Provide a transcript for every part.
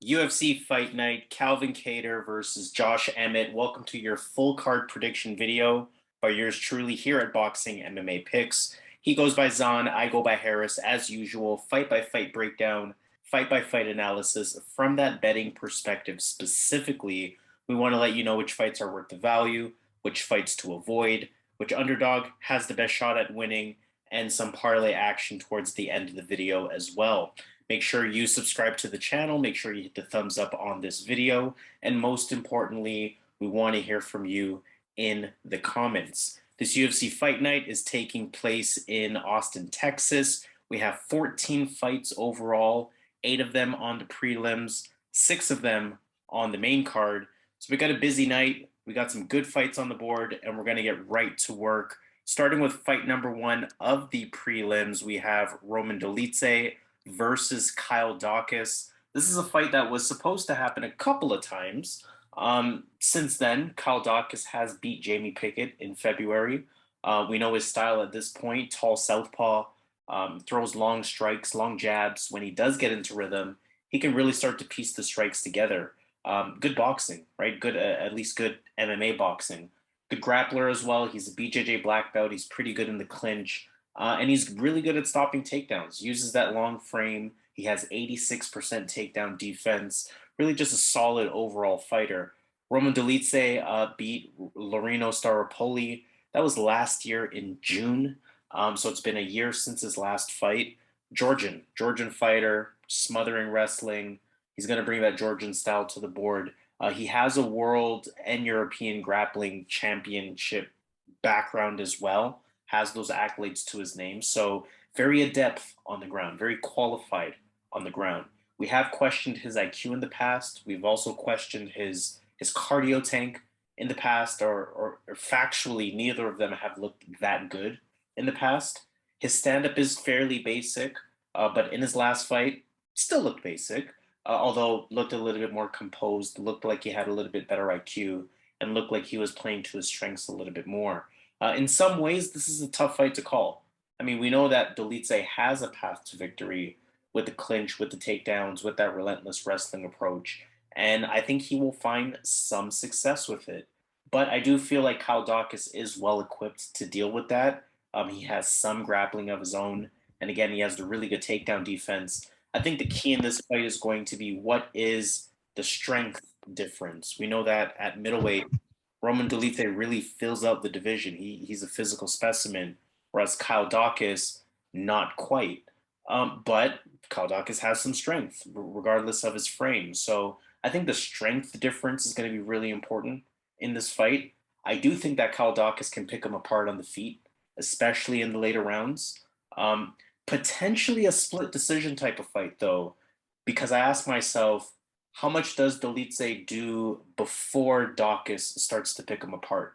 UFC Fight Night, Calvin Kattar versus Josh Emmett. Welcome to your full card prediction video by yours truly here at Boxing MMA Picks. He goes by Zahn, I go by Harris, as usual. Fight by fight breakdown, fight by fight analysis. From that betting perspective specifically, we want to let you know which fights are worth the value, which fights to avoid, which underdog has the best shot at winning, and some parlay action towards the end of the video as well. Make sure you subscribe to the channel. Make sure you hit the thumbs up on this video. And most importantly, we want to hear from you in the comments. This UFC Fight Night is taking place in Austin, Texas. We have 14 fights overall, 8 of them on the prelims, 6 of them on the main card. So we got a busy night. We got some good fights on the board, and we're going to get right to work. Starting with fight number 1 of the prelims, we have Roman Dolidze versus Kyle Daukaus. This is a fight that was supposed to happen a couple of times. Since then, Kyle Daukaus has beat Jamie Pickett in February. We know his style at this point, tall southpaw, throws long strikes, long jabs. When he does get into rhythm, he can really start to piece the strikes together. Good boxing, right? Good, at least good MMA boxing. Good grappler as well. He's a BJJ black belt. He's pretty good in the clinch. And he's really good at stopping takedowns, uses that long frame. He has 86% takedown defense, really just a solid overall fighter. Roman Dolidze beat Loreno Staropoli. That was last year in June. So it's been a year since his last fight. Georgian fighter, smothering wrestling. He's going to bring that Georgian style to the board. He has a world and European grappling championship background as well, has those accolades to his name. So very adept on the ground, very qualified on the ground. We have questioned his IQ in the past. We've also questioned his cardio tank in the past, or factually, neither of them have looked that good in the past. His stand-up is fairly basic, but in his last fight, still looked basic, although looked a little bit more composed, looked like he had a little bit better IQ, and looked like he was playing to his strengths a little bit more. In some ways, this is a tough fight to call. I mean, we know that Dolidze has a path to victory with the clinch, with the takedowns, with that relentless wrestling approach. And I think he will find some success with it. But I do feel like Kyle Daukaus is well equipped to deal with that. He has some grappling of his own. And again, he has the really good takedown defense. I think the key in this fight is going to be what is the strength difference. We know that at middleweight, Roman Dolidze really fills out the division. He's a physical specimen, whereas Kyle Daukaus, not quite. But Kyle Daukaus has some strength, regardless of his frame. So I think the strength difference is going to be really important in this fight. I do think that Kyle Daukaus can pick him apart on the feet, especially in the later rounds. Potentially a split decision type of fight, though, because I ask myself, how much does Dolidze do before Daukaus starts to pick him apart?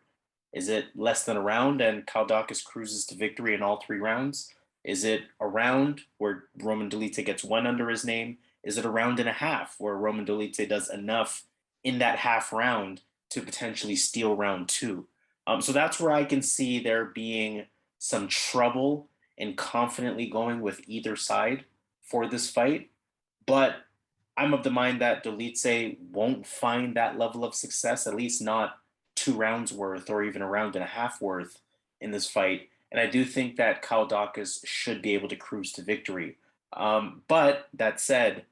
Is it less than a round and Kyle Daukaus cruises to victory in all 3 rounds? Is it a round where Roman Dolidze gets 1 under his name? Is it a round and a half where Roman Dolidze does enough in that half round to potentially steal round 2? So that's where I can see there being some trouble in confidently going with either side for this fight. But I'm of the mind that Dolidze won't find that level of success, at least not 2 rounds worth or even a round and a half worth in this fight. And I do think that Kyle Daukaus should be able to cruise to victory. But that said,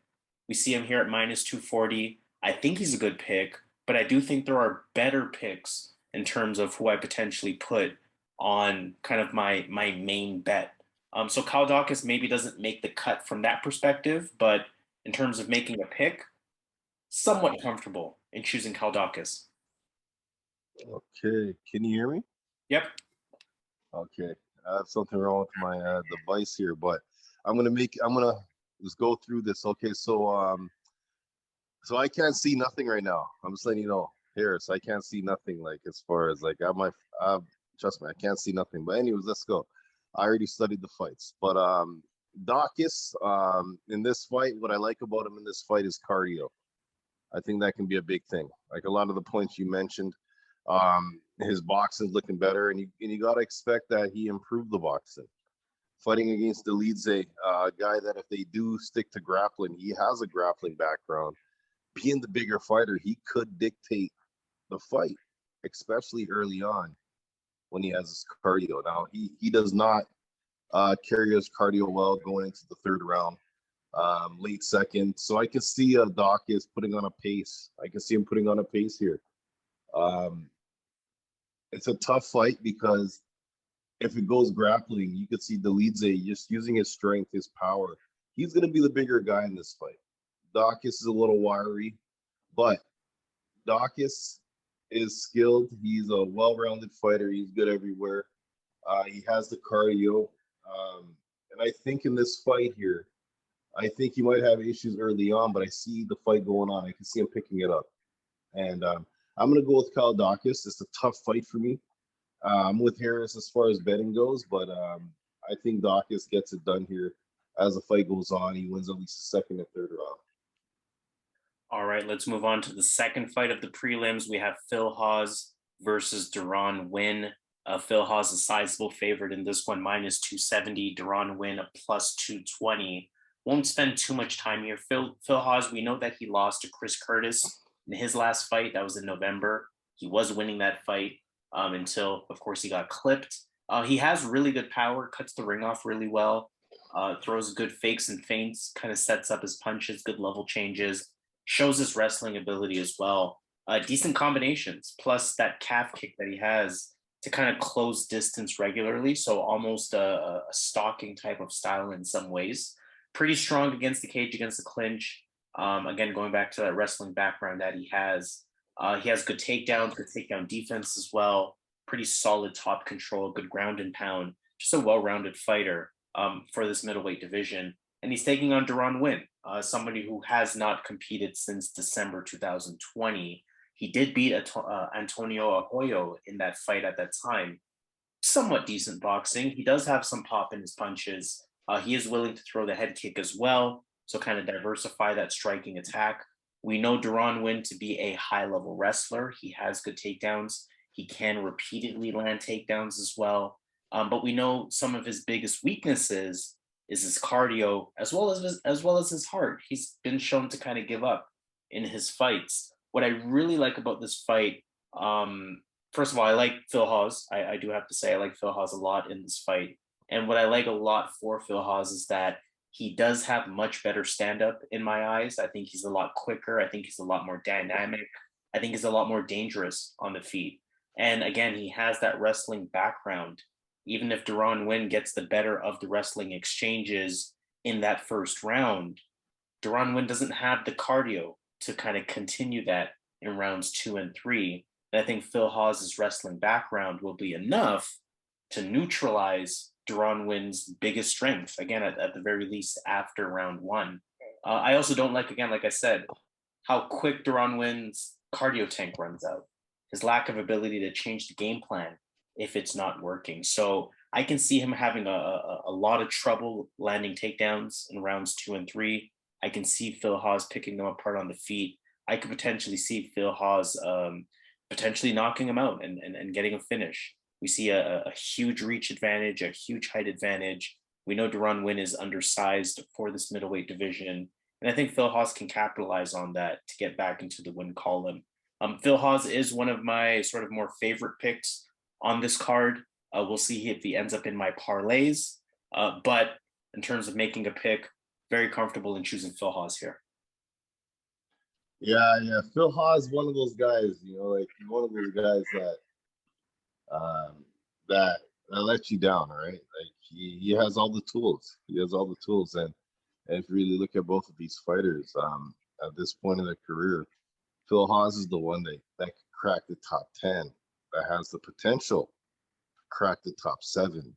we see him here at minus 240. I think he's a good pick, but I do think there are better picks in terms of who I potentially put on kind of my main bet. So Kyle Daukaus maybe doesn't make the cut from that perspective, but in terms of making a pick, somewhat comfortable in choosing Kyle Daukaus. Okay, can you hear me? Yep. Okay, I have something wrong with my device here, but I'm gonna just go through this. Okay, so I can't see nothing right now. I'm just letting you know, Harris. I can't see nothing. Like as far as like trust me, I can't see nothing. But anyways, let's go. I already studied the fights, but Daukaus in this fight, what I like about him in this fight is cardio. I think that can be a big thing. Like a lot of the points you mentioned, his boxing's looking better, and you got to expect that he improved the boxing. Fighting against Dolidze, a guy that if they do stick to grappling, he has a grappling background. being the bigger fighter, he could dictate the fight, especially early on when he has his cardio. Now, he does not carry his cardio well going into the third round, late second. So I can see Daukaus putting on a pace. I can see him putting on a pace here. It's a tough fight because if it goes grappling, you could see Dolidze just using his strength, his power. He's going to be the bigger guy in this fight. Daukaus is a little wiry, but Daukaus is skilled. He's a well-rounded fighter. He's good everywhere. He has the cardio. And I think in this fight here, I think he might have issues early on, but I see the fight going on. I can see him picking it up. And I'm going to go with Daukaus. It's a tough fight for me. I'm with Harris as far as betting goes, but I think Daukaus gets it done here as the fight goes on. He wins at least the second and third round. All right, let's move on to the second fight of the prelims. We have Phil Hawes versus Deron Winn. Phil Hawes a sizable favorite in this one, minus 270. Deron Winn a plus 220. Won't spend too much time here. Phil Hawes, we know that he lost to Chris Curtis in his last fight. That was in November. He was winning that fight until, of course, he got clipped. He has really good power, cuts the ring off really well, throws good fakes and feints, kind of sets up his punches, good level changes, shows his wrestling ability as well. Decent combinations, plus that calf kick that he has to kind of close distance regularly. So almost a stalking type of style in some ways. Pretty strong against the cage, against the clinch. Again, going back to that wrestling background that he has good takedowns, good takedown defense as well. Pretty solid top control, good ground and pound. Just a well-rounded fighter for this middleweight division. And he's taking on Deron Winn, somebody who has not competed since December 2020. He did beat Antonio Arroyo in that fight at that time. Somewhat decent boxing. He does have some pop in his punches. He is willing to throw the head kick as well, so kind of diversify that striking attack. We know Deron Winn to be a high-level wrestler. He has good takedowns. He can repeatedly land takedowns as well. But we know some of his biggest weaknesses is his cardio as well as his heart. He's been shown to kind of give up in his fights. What I really like about this fight, first of all, I like Phil Hawes. I do have to say I like Phil Hawes a lot in this fight. And what I like a lot for Phil Hawes is that he does have much better stand-up in my eyes. I think he's a lot quicker. I think he's a lot more dynamic. I think he's a lot more dangerous on the feet. And again, he has that wrestling background. Even if Deron Winn gets the better of the wrestling exchanges in that first round, Deron Winn doesn't have the cardio to kind of continue that in rounds 2 and 3. And I think Phil Hawes' wrestling background will be enough to neutralize Deron Winn's biggest strength, again, at the very least after round 1. I also don't like, again, like I said, how quick Deron Winn's cardio tank runs out. His lack of ability to change the game plan if it's not working. So I can see him having a lot of trouble landing takedowns in rounds 2 and 3. I can see Phil Hawes picking them apart on the feet. I could potentially see Phil Hawes potentially knocking him out and getting a finish. We see a huge reach advantage, a huge height advantage. We know Deron Winn is undersized for this middleweight division. And I think Phil Hawes can capitalize on that to get back into the win column. Phil Hawes is one of my sort of more favorite picks on this card. We'll see if he ends up in my parlays. But in terms of making a pick, very comfortable in choosing Phil Hawes here. Yeah. Phil Hawes, one of those guys, like one of those guys that let you down, right? Like he has all the tools. He has all the tools, and if you really look at both of these fighters, at this point in their career, Phil Hawes is the one that could crack the top 10, that has the potential to crack the top 7.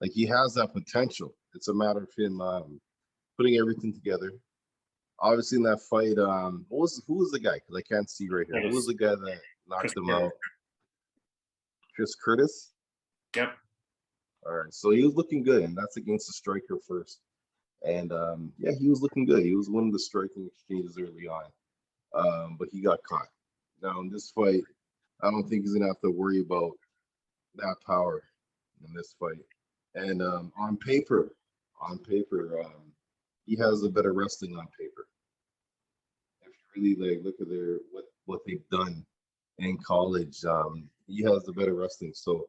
Like he has that potential. It's a matter of him putting everything together. Obviously, in that fight, who was the guy? Because I can't see right here. Who was the guy that knocked him out? Chris Curtis? Yep. All right. So he was looking good, and that's against the striker first. And yeah, he was looking good. He was winning the striking exchanges early on. But he got caught. Now in this fight, I don't think he's gonna have to worry about that power in this fight. And on paper, he has a better wrestling on paper. If you really like look at their what they've done in college. He has the better wrestling, so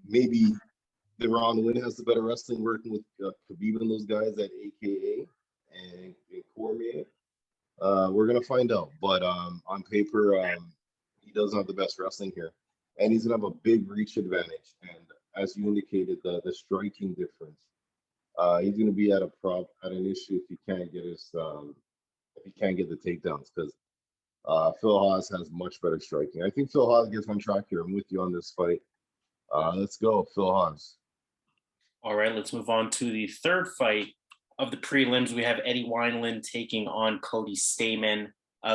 maybe Deron Winn has the better wrestling working with Khabib and those guys at AKA and Cormier. We're gonna find out, but on paper, he doesn't have the best wrestling here, and he's gonna have a big reach advantage. And as you indicated, the striking difference. He's gonna be at an issue if he can't get the takedowns because Phil Hawes has much better striking. I think Phil Hawes gets on track here. I'm with you on this fight. Let's go, Phil Hawes. All right, let's move on to the third fight of the prelims. We have Eddie Wineland taking on Cody Stamann.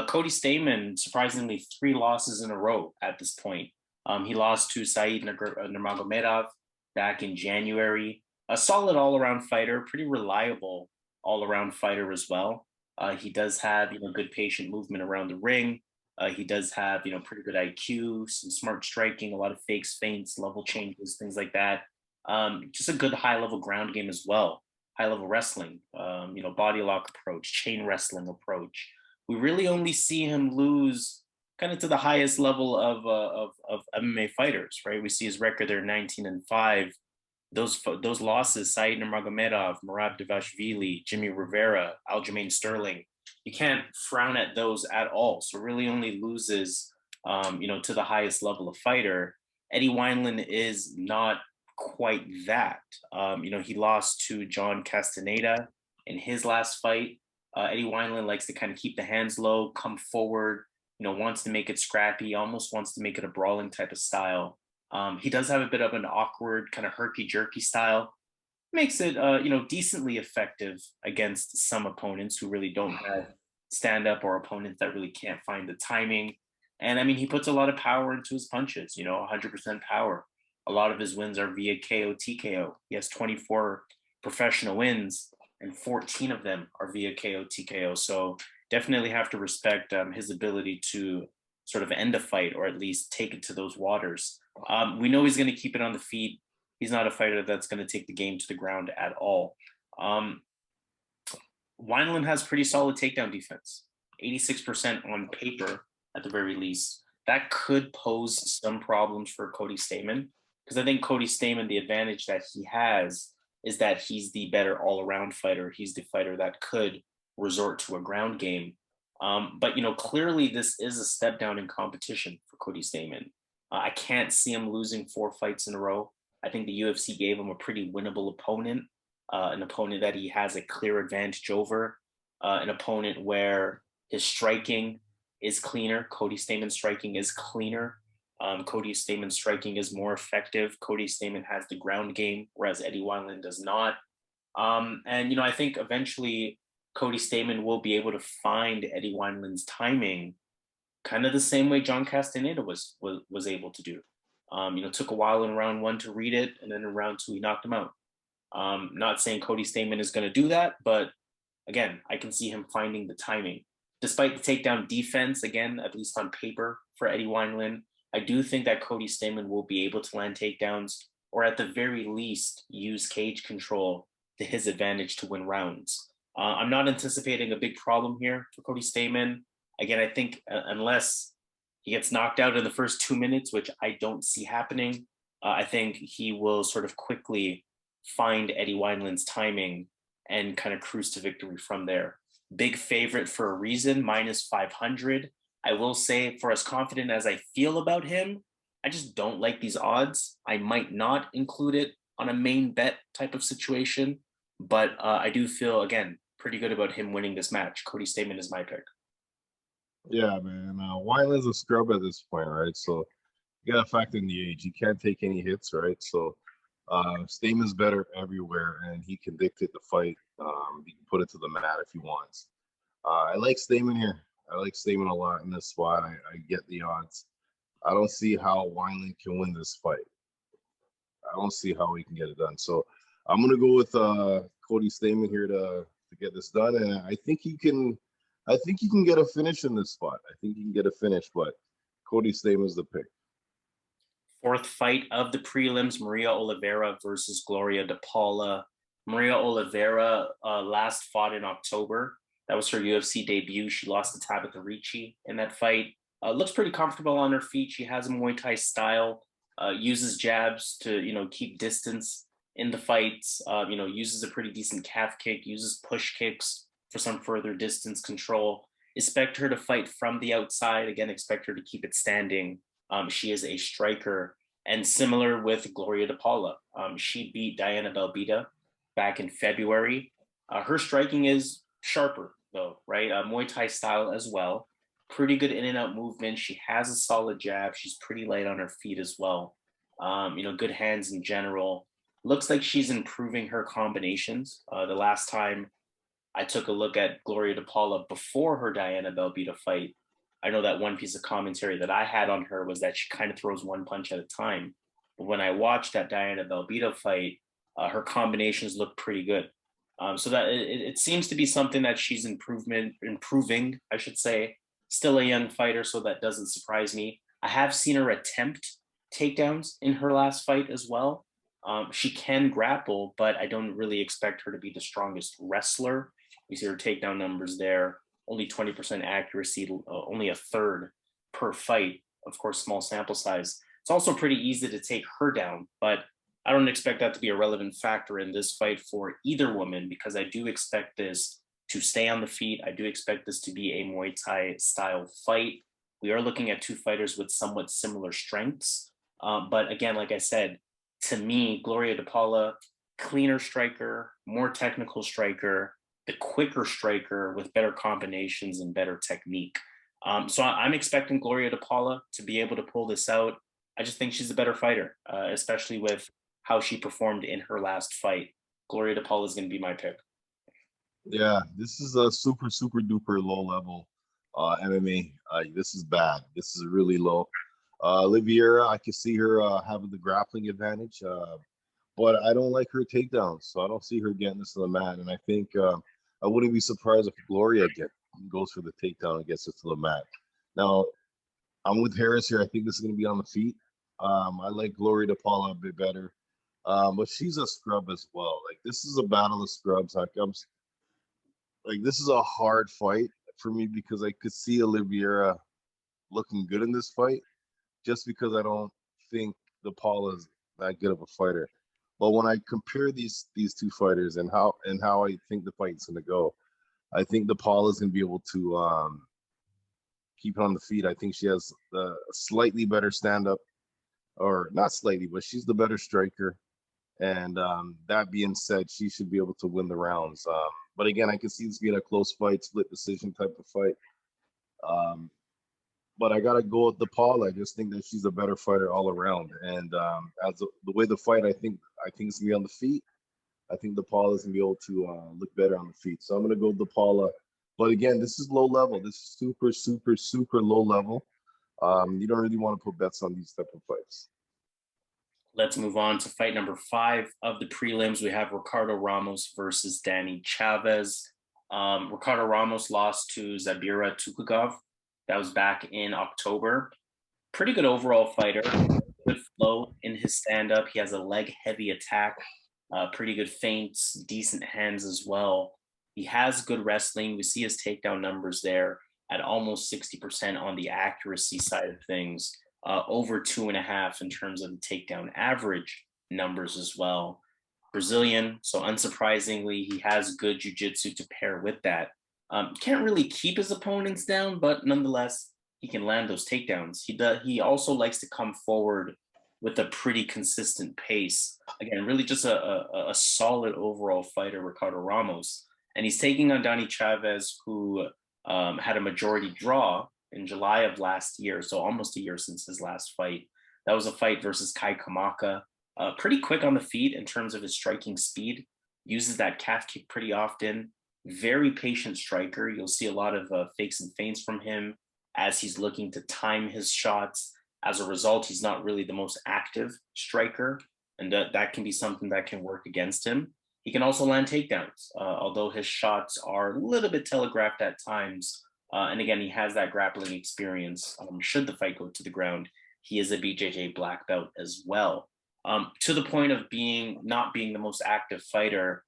Cody Stamann, surprisingly, 3 losses in a row at this point. He lost to Said Nurmagomedov back in January. A solid all-around fighter, pretty reliable all-around fighter as well. He does have, good patient movement around the ring. He does have, pretty good IQ, some smart striking, a lot of fakes, feints, level changes, things like that. Just a good high-level ground game as well. High-level wrestling, body lock approach, chain wrestling approach. We really only see him lose kind of to the highest level of MMA fighters, right? We see his record there, 19-5. Those losses, Said Nurmagomedov, Merab Dvalishvili, Jimmy Rivera, Aljamain Sterling, you can't frown at those at all. So really only loses, to the highest level of fighter. Eddie Wineland is not quite that. He lost to John Castaneda in his last fight. Eddie Wineland likes to kind of keep the hands low, come forward, wants to make it scrappy, almost wants to make it a brawling type of style. He does have a bit of an awkward kind of herky-jerky style. Makes it, decently effective against some opponents who really don't have stand-up or opponents that really can't find the timing. And, he puts a lot of power into his punches, 100% power. A lot of his wins are via KO, TKO. He has 24 professional wins, and 14 of them are via KO, TKO. So definitely have to respect his ability to sort of end a fight or at least take it to those waters. We know he's going to keep it on the feet. He's not a fighter that's going to take the game to the ground at all. Wineland has pretty solid takedown defense, 86% on paper at the very least. That could pose some problems for Cody Stamann, because I think Cody Stamann, the advantage that he has is that he's the better all-around fighter. He's the fighter that could resort to a ground game. But, clearly this is a step down in competition for Cody Stamann. I can't see him losing 4 fights in a row. I think the UFC gave him a pretty winnable opponent, an opponent that he has a clear advantage over, an opponent where his striking is cleaner. Cody Stamann's striking is cleaner. Cody Stamann's striking is more effective. Cody Stamann has the ground game, whereas Eddie Wineland does not. And I think eventually Cody Stamann will be able to find Eddie Wineland's timing kind of the same way John Castaneda was able to do. Took a while in round 1 to read it, and then in round 2 he knocked him out. Not saying Cody Stamann is going to do that, but again, I can see him finding the timing. Despite the takedown defense, again, at least on paper for Eddie Wineland, I do think that Cody Stamann will be able to land takedowns, or at the very least use cage control to his advantage to win rounds. I'm not anticipating a big problem here for Cody Stamann. Again, I think unless he gets knocked out in the first 2 minutes, which I don't see happening, I think he will sort of quickly find Eddie Wineland's timing and kind of cruise to victory from there. Big favorite for a reason, -500. I will say, for as confident as I feel about him, I just don't like these odds. I might not include it on a main bet type of situation, but I do feel, again, pretty good about him winning this match. Cody Stamann is my pick. Yeah, man. Wineland's a scrub at this point, right? So you got to factor in the age. He can't take any hits, right? So Stamann's better everywhere, and he can dictate the fight. He can put it to the mat if he wants. I like Stamann here. I like Stamann a lot in this spot. I get the odds. I don't see how Wineland can win this fight. I don't see how he can get it done. So I'm gonna go with Cody Stamann here to get this done, and I think he can. I think he can get a finish in this spot. I think he can get a finish, but Cody Stamann is the pick. 4th fight of the prelims, Maria Oliveira versus Gloria de Paula. Maria Oliveira last fought in October. That was her UFC debut. She lost to Tabitha Ricci in that fight. Looks pretty comfortable on her feet. She has a Muay Thai style, uses jabs to, keep distance in the fights, uses a pretty decent calf kick, uses push kicks for some further distance control. Expect her to fight from the outside. Again, expect her to keep it standing. She is a striker. And similar with Gloria de Paula. She beat Diana Belbita back in February. Her striking is sharper, though, right? Muay Thai style as well. Pretty good in and out movement. She has a solid jab. She's pretty light on her feet as well. Good hands in general. Looks like she's improving her combinations. The last time I took a look at Gloria de Paula before her Diana Belbita fight, I know that one piece of commentary that I had on her was that she kind of throws one punch at a time. But when I watched that Diana Belbita fight, her combinations look pretty good. So that it seems to be something that she's improving, I should say. Still a young fighter, so that doesn't surprise me. I have seen her attempt takedowns in her last fight as well. She can grapple, but I don't really expect her to be the strongest wrestler. You see her takedown numbers there, only 20% accuracy, only a third per fight. Of course, small sample size. It's also pretty easy to take her down, but I don't expect that to be a relevant factor in this fight for either woman, because I do expect this to stay on the feet. I do expect this to be a Muay Thai style fight. We are looking at two fighters with somewhat similar strengths. But again, like I said, to me, Gloria de Paula, cleaner striker, more technical striker, the quicker striker with better combinations and better technique. So I'm expecting Gloria de Paula to be able to pull this out. I just think she's a better fighter, especially with how she performed in her last fight. Gloria de Paula is going to be my pick. Yeah, this is a super, super duper low level MMA. This is bad. This is really low. Oliveira, I can see her having the grappling advantage, but I don't like her takedowns, so I don't see her getting this to the mat. And I think I wouldn't be surprised if Gloria goes for the takedown and gets it to the mat. Now, I'm with Harris here. I think this is going to be on the feet. I like Gloria de Paula a bit better, but she's a scrub as well. Like, this is a battle of scrubs. This is a hard fight for me because I could see Oliveira looking good in this fight, just because I don't think the Paula is that good of a fighter. But when I compare these two fighters and how I think the fight's gonna go, I think the Paula is gonna be able to keep it on the feet. I think she has a slightly better stand-up, or not slightly, but she's the better striker. And that being said, she should be able to win the rounds. But again, I can see this being a close fight, split decision type of fight. But I gotta go with the Paula. I just think that she's a better fighter all around. And the way the fight, I think it's gonna be on the feet. I think the Paula is gonna be able to look better on the feet. So I'm gonna go with the Paula. But again, this is low level. This is super, super, super low level. You don't really want to put bets on these type of fights. Let's move on to fight number 5 of the prelims. We have Ricardo Ramos versus Danny Chavez. Ricardo Ramos lost to Zabira Tukugov. That was back in October. Pretty good overall fighter. Good flow in his stand-up. He has a leg-heavy attack. Pretty good feints, decent hands as well. He has good wrestling. We see his takedown numbers there at almost 60% on the accuracy side of things. Over 2.5 in terms of the takedown average numbers as well. Brazilian, so unsurprisingly, he has good jiu-jitsu to pair with that. Can't really keep his opponents down, but nonetheless, he can land those takedowns. He also likes to come forward with a pretty consistent pace. Again, really just a solid overall fighter, Ricardo Ramos. And he's taking on Danny Chavez, who had a majority draw in July of last year, so almost a year since his last fight. That was a fight versus Kai Kamaka. Pretty quick on the feet in terms of his striking speed. Uses that calf kick pretty often. Very patient striker. You'll see a lot of fakes and feints from him as he's looking to time his shots. As a result, he's not really the most active striker, and that can be something that can work against him. He can also land takedowns, although his shots are a little bit telegraphed at times. And again, he has that grappling experience. Should the fight go to the ground, he is a BJJ black belt as well. To the point of not being the most active fighter,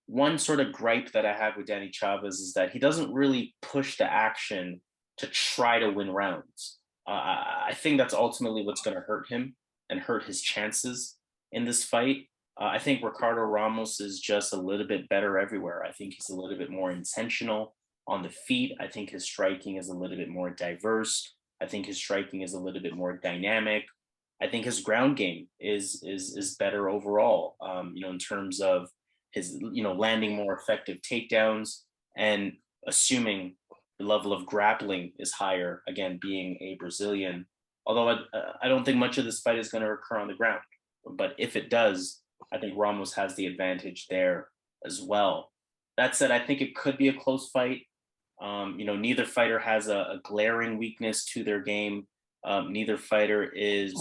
one sort of gripe that I have with Danny Chavez is that he doesn't really push the action to try to win rounds. I think that's ultimately what's going to hurt him and hurt his chances in this fight. I think Ricardo Ramos is just a little bit better everywhere. I think he's a little bit more intentional on the feet. I think his striking is a little bit more diverse. I think his striking is a little bit more dynamic. I think his ground game is better overall. In terms of his landing more effective takedowns and assuming the level of grappling is higher. Again, being a Brazilian, although I don't think much of this fight is going to occur on the ground, but if it does, I think Ramos has the advantage there as well. That said, I think it could be a close fight. Neither fighter has a glaring weakness to their game. Neither fighter is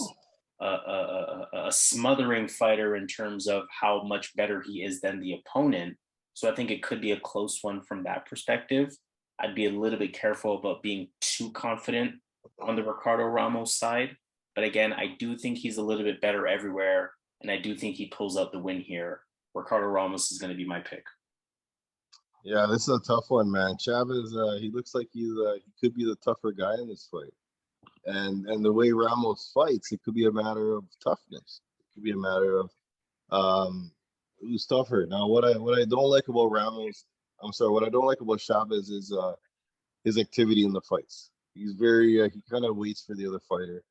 a smothering fighter in terms of how much better he is than the opponent. So I think it could be a close one from that perspective. I'd be a little bit careful about being too confident on the Ricardo Ramos side. But again, I do think he's a little bit better everywhere. And I do think he pulls out the win here. Ricardo Ramos is going to be my pick. Yeah, this is a tough one, man. Chavez, he looks like he could be the tougher guy in this fight. And the way Ramos fights, it could be a matter of toughness. It could be a matter of who's tougher. Now, what I don't like about what I don't like about Chavez is his activity in the fights. He's very he kind of waits for the other fighter.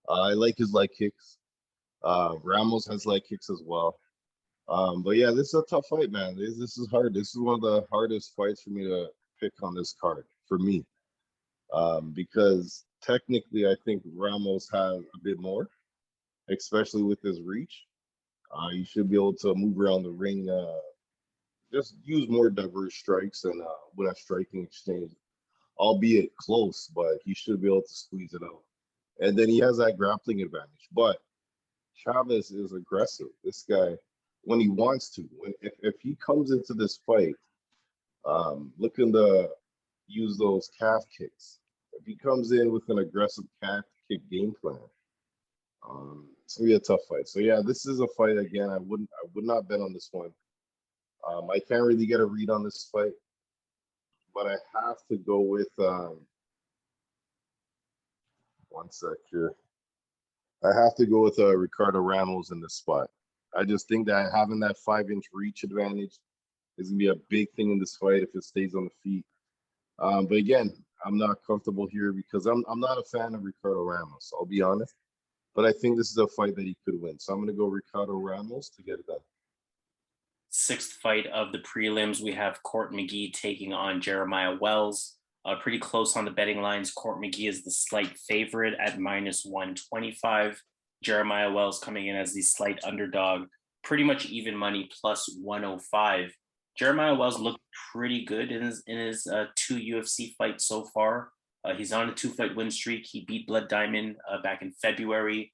I like his leg kicks. Ramos has leg kicks as well. But yeah, this is a tough fight, man. This is hard. This is one of the hardest fights for me to pick on this card for me. Because technically, I think Ramos has a bit more, especially with his reach. You should be able to move around the ring, just use more diverse strikes and with a striking exchange, albeit close, but he should be able to squeeze it out. And then he has that grappling advantage. But Chavez is aggressive. This guy, when he wants to, if he comes into this fight looking to use those calf kicks, if he comes in with an aggressive calf kick game plan, it's gonna be a tough fight. So yeah, this is a fight again. I would not bet on this one. I can't really get a read on this fight, but I have to go with one sec here. I have to go with Ricardo Ramos in this spot. I just think that having that 5-inch reach advantage is gonna be a big thing in this fight if it stays on the feet. But again, I'm not comfortable here because I'm not a fan of Ricardo Ramos. I'll be honest, but I think this is a fight that he could win. So I'm gonna go Ricardo Ramos to get it done. Sixth fight of the prelims, we have Court McGee taking on Jeremiah Wells. Pretty close on the betting lines. Court McGee is the slight favorite at -125. Jeremiah Wells coming in as the slight underdog, pretty much even money +105. Jeremiah Wells looked pretty good in his 2 UFC fights so far. He's on a 2-fight win streak. He beat Blood Diamond back in February.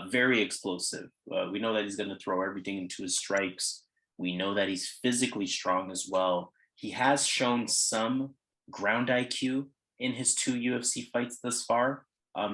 Very explosive. We know that he's going to throw everything into his strikes. We know that he's physically strong as well. He has shown some ground IQ in his 2 UFC fights thus far.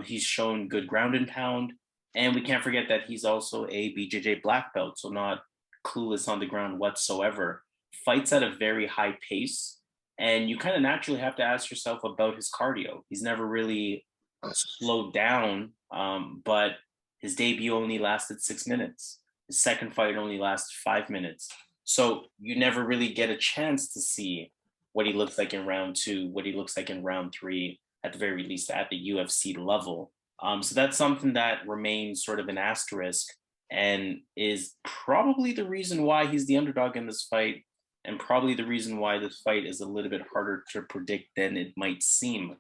He's shown good ground and pound. And we can't forget that he's also a BJJ black belt, so not clueless on the ground whatsoever. Fights at a very high pace. And you kind of naturally have to ask yourself about his cardio. He's never really slowed down, but his debut only lasted 6 minutes. His second fight only lasted 5 minutes. So you never really get a chance to see what he looks like in round 2, what he looks like in round 3, at the very least at the UFC level. So that's something that remains sort of an asterisk and is probably the reason why he's the underdog in this fight, and probably the reason why this fight is a little bit harder to predict than it might seem.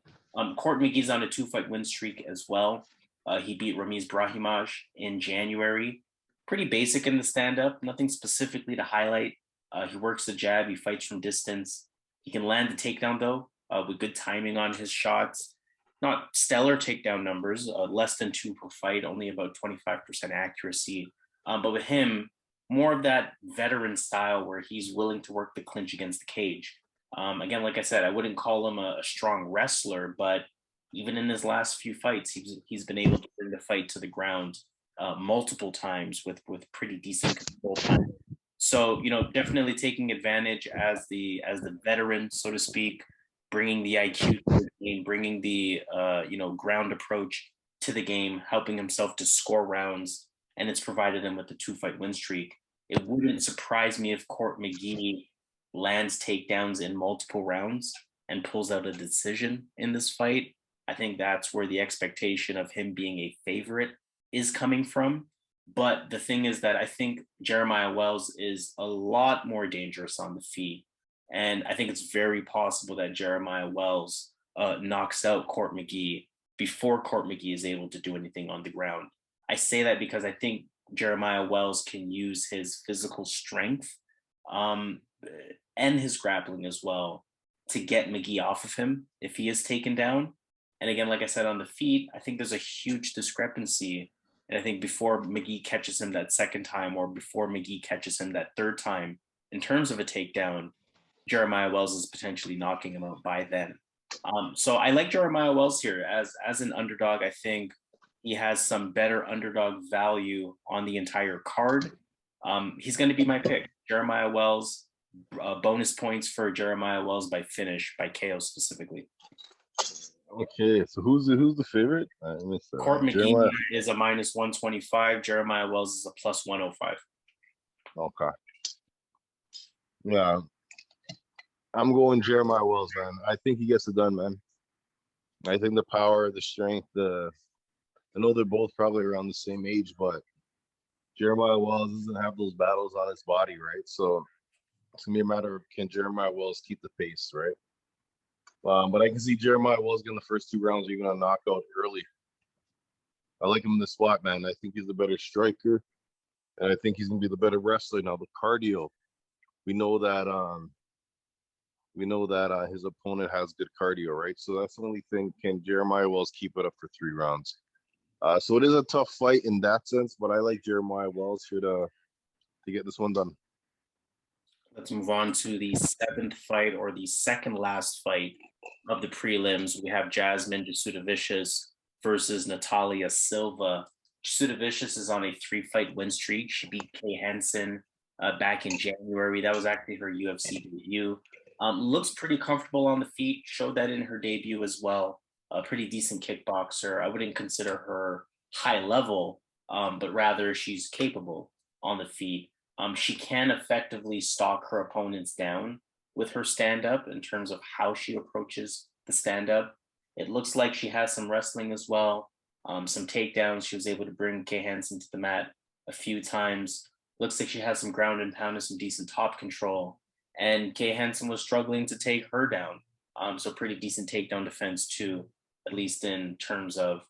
Court McGee's on a 2-fight win streak as well. He beat Ramiz Brahimaj in January. Pretty basic in the stand-up, nothing specifically to highlight. He works the jab, he fights from distance. He can land the takedown though, with good timing on his shots. Not stellar takedown numbers, less than 2 per fight, only about 25% accuracy. But with him, more of that veteran style where he's willing to work the clinch against the cage. Again, like I said, I wouldn't call him a strong wrestler, but even in his last few fights, he's been able to bring the fight to the ground multiple times with pretty decent control time. So, definitely taking advantage as the veteran, so to speak, bringing the IQ to the game, bringing the ground approach to the game, helping himself to score rounds, and it's provided him with the 2-fight win streak. It wouldn't surprise me if Court McGee lands takedowns in multiple rounds and pulls out a decision in this fight. I think that's where the expectation of him being a favorite is coming from. But the thing is that I think Jeremiah Wells is a lot more dangerous on the feet. And I think it's very possible that Jeremiah Wells knocks out Court McGee before Court McGee is able to do anything on the ground. I say that because I think Jeremiah Wells can use his physical strength and his grappling as well to get McGee off of him if he is taken down. And again, like I said, on the feet, I think there's a huge discrepancy. And I think before McGee catches him that second time, or before McGee catches him that third time, in terms of a takedown, Jeremiah Wells is potentially knocking him out by then. So I like Jeremiah Wells here as an underdog. I think he has some better underdog value on the entire card. He's going to be my pick. Jeremiah Wells, bonus points for Jeremiah Wells by finish, by KO specifically. Okay, so who's the favorite? Court McGee is a minus 125. Jeremiah Wells is a plus 105. Okay. Yeah. I'm going Jeremiah Wells, man. I think he gets it done, man. I think the power, the strength, I know they're both probably around the same age, but Jeremiah Wells doesn't have those battles on his body, right? So it's gonna be a matter of, can Jeremiah Wells keep the pace, right? But I can see Jeremiah Wells getting the first 2 rounds, even a knockout early. I like him in the spot, man. I think he's the better striker, and I think he's gonna be the better wrestler. Now the cardio, we know that his opponent has good cardio, right? So that's the only thing. Can Jeremiah Wells keep it up for 3 rounds? So it is a tough fight in that sense, but I like Jeremiah Wells here to get this one done. Let's move on to the 7th fight, or the second last fight of the prelims. We have Jasmine Jasudavicius versus Natália Silva. Jasudavicius is on a 3-fight win streak. She beat Kay Hansen back in January. That was actually her UFC debut. Looks pretty comfortable on the feet. Showed that in her debut as well. A pretty decent kickboxer. I wouldn't consider her high level, but rather she's capable on the feet. She can effectively stalk her opponents down with her stand-up in terms of how she approaches the stand-up. It looks like she has some wrestling as well, some takedowns. She was able to bring Kay Hansen to the mat a few times. Looks like she has some ground and pound and some decent top control. And Kay Hansen was struggling to take her down. So pretty decent takedown defense too, at least in terms of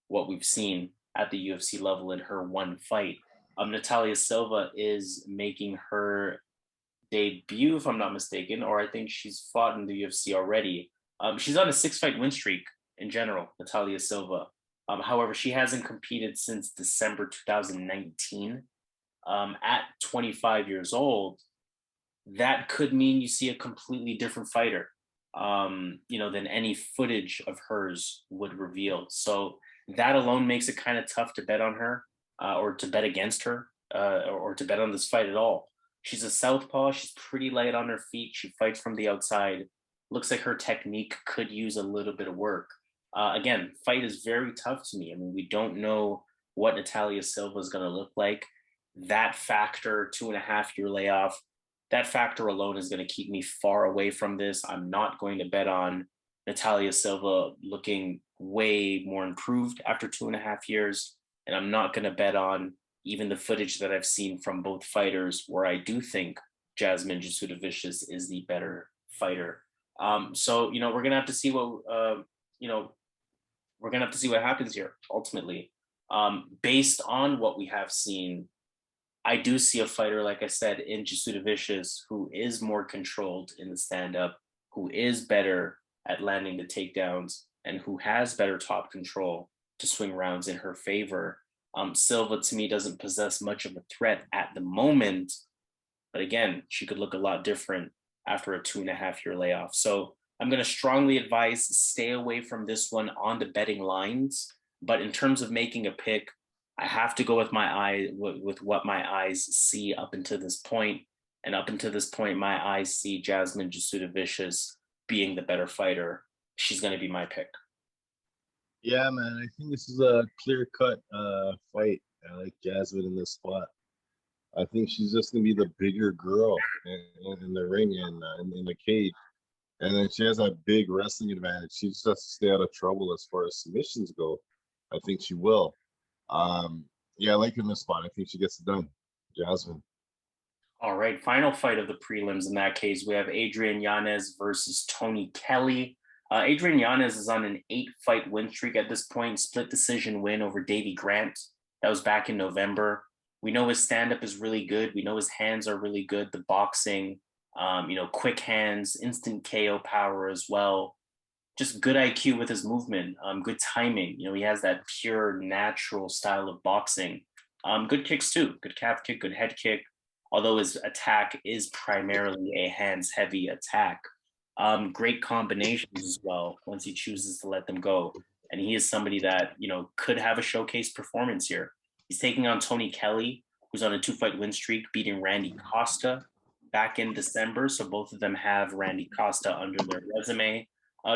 what we've seen at the UFC level in her one fight. Natália Silva is making her debut, if I'm not mistaken, or I think she's fought in the UFC already. She's on a 6-fight win streak in general, Natália Silva. However, she hasn't competed since December 2019. At 25 years old, that could mean you see a completely different fighter, than any footage of hers would reveal. So that alone makes it kind of tough to bet on her, or to bet against her, or to bet on this fight at all. She's a southpaw. She's pretty light on her feet. She fights from the outside. Looks like her technique could use a little bit of work. Again, fight is very tough to me. I mean, we don't know what Natália Silva is going to look like. That factor, 2.5-year layoff, that factor alone is going to keep me far away from this. I'm not going to bet on Natália Silva looking way more improved after 2.5 years. And I'm not going to bet on even the footage that I've seen from both fighters, where I do think Jasmine Jasudavicius is the better fighter. So we're gonna have to see what we're gonna have to see what happens here ultimately. Based on what we have seen, I do see a fighter, like I said, in Jasudavicius, who is more controlled in the stand-up, who is better at landing the takedowns, and who has better top control to swing rounds in her favor. Silva, to me, doesn't possess much of a threat at the moment, but again, she could look a lot different after a 2.5-year layoff. So I'm going to strongly advise stay away from this one on the betting lines. But in terms of making a pick, I have to go with my eye, with what my eyes see up until this point. And up until this point, my eyes see Jasmine Jasudavicius being the better fighter. She's going to be my pick. Yeah, man. I think this is a clear-cut fight. I like Jasmine in this spot. I think she's just gonna be the bigger girl in the ring and in the cage, and then she has that big wrestling advantage. She just has to stay out of trouble as far as submissions go. I think she will. Yeah, I like her in this spot. I think she gets it done. Jasmine. All right, final fight of the prelims. In that case, we have Adrian Yanez versus Tony Kelley. Adrian Yanez is on an 8-fight win streak at this point, split decision win over Davy Grant. That was back in November. We know his stand-up is really good. We know his hands are really good. The boxing, quick hands, instant KO power as well. Just good IQ with his movement, good timing. He has that pure, natural style of boxing. Good kicks too. Good calf kick, good head kick. Although his attack is primarily a hands-heavy attack. Great combinations as well once he chooses to let them go. And he is somebody that, could have a showcase performance here. He's taking on Tony Kelley, who's on a 2-fight win streak, beating Randy Costa back in December. So both of them have Randy Costa under their resume.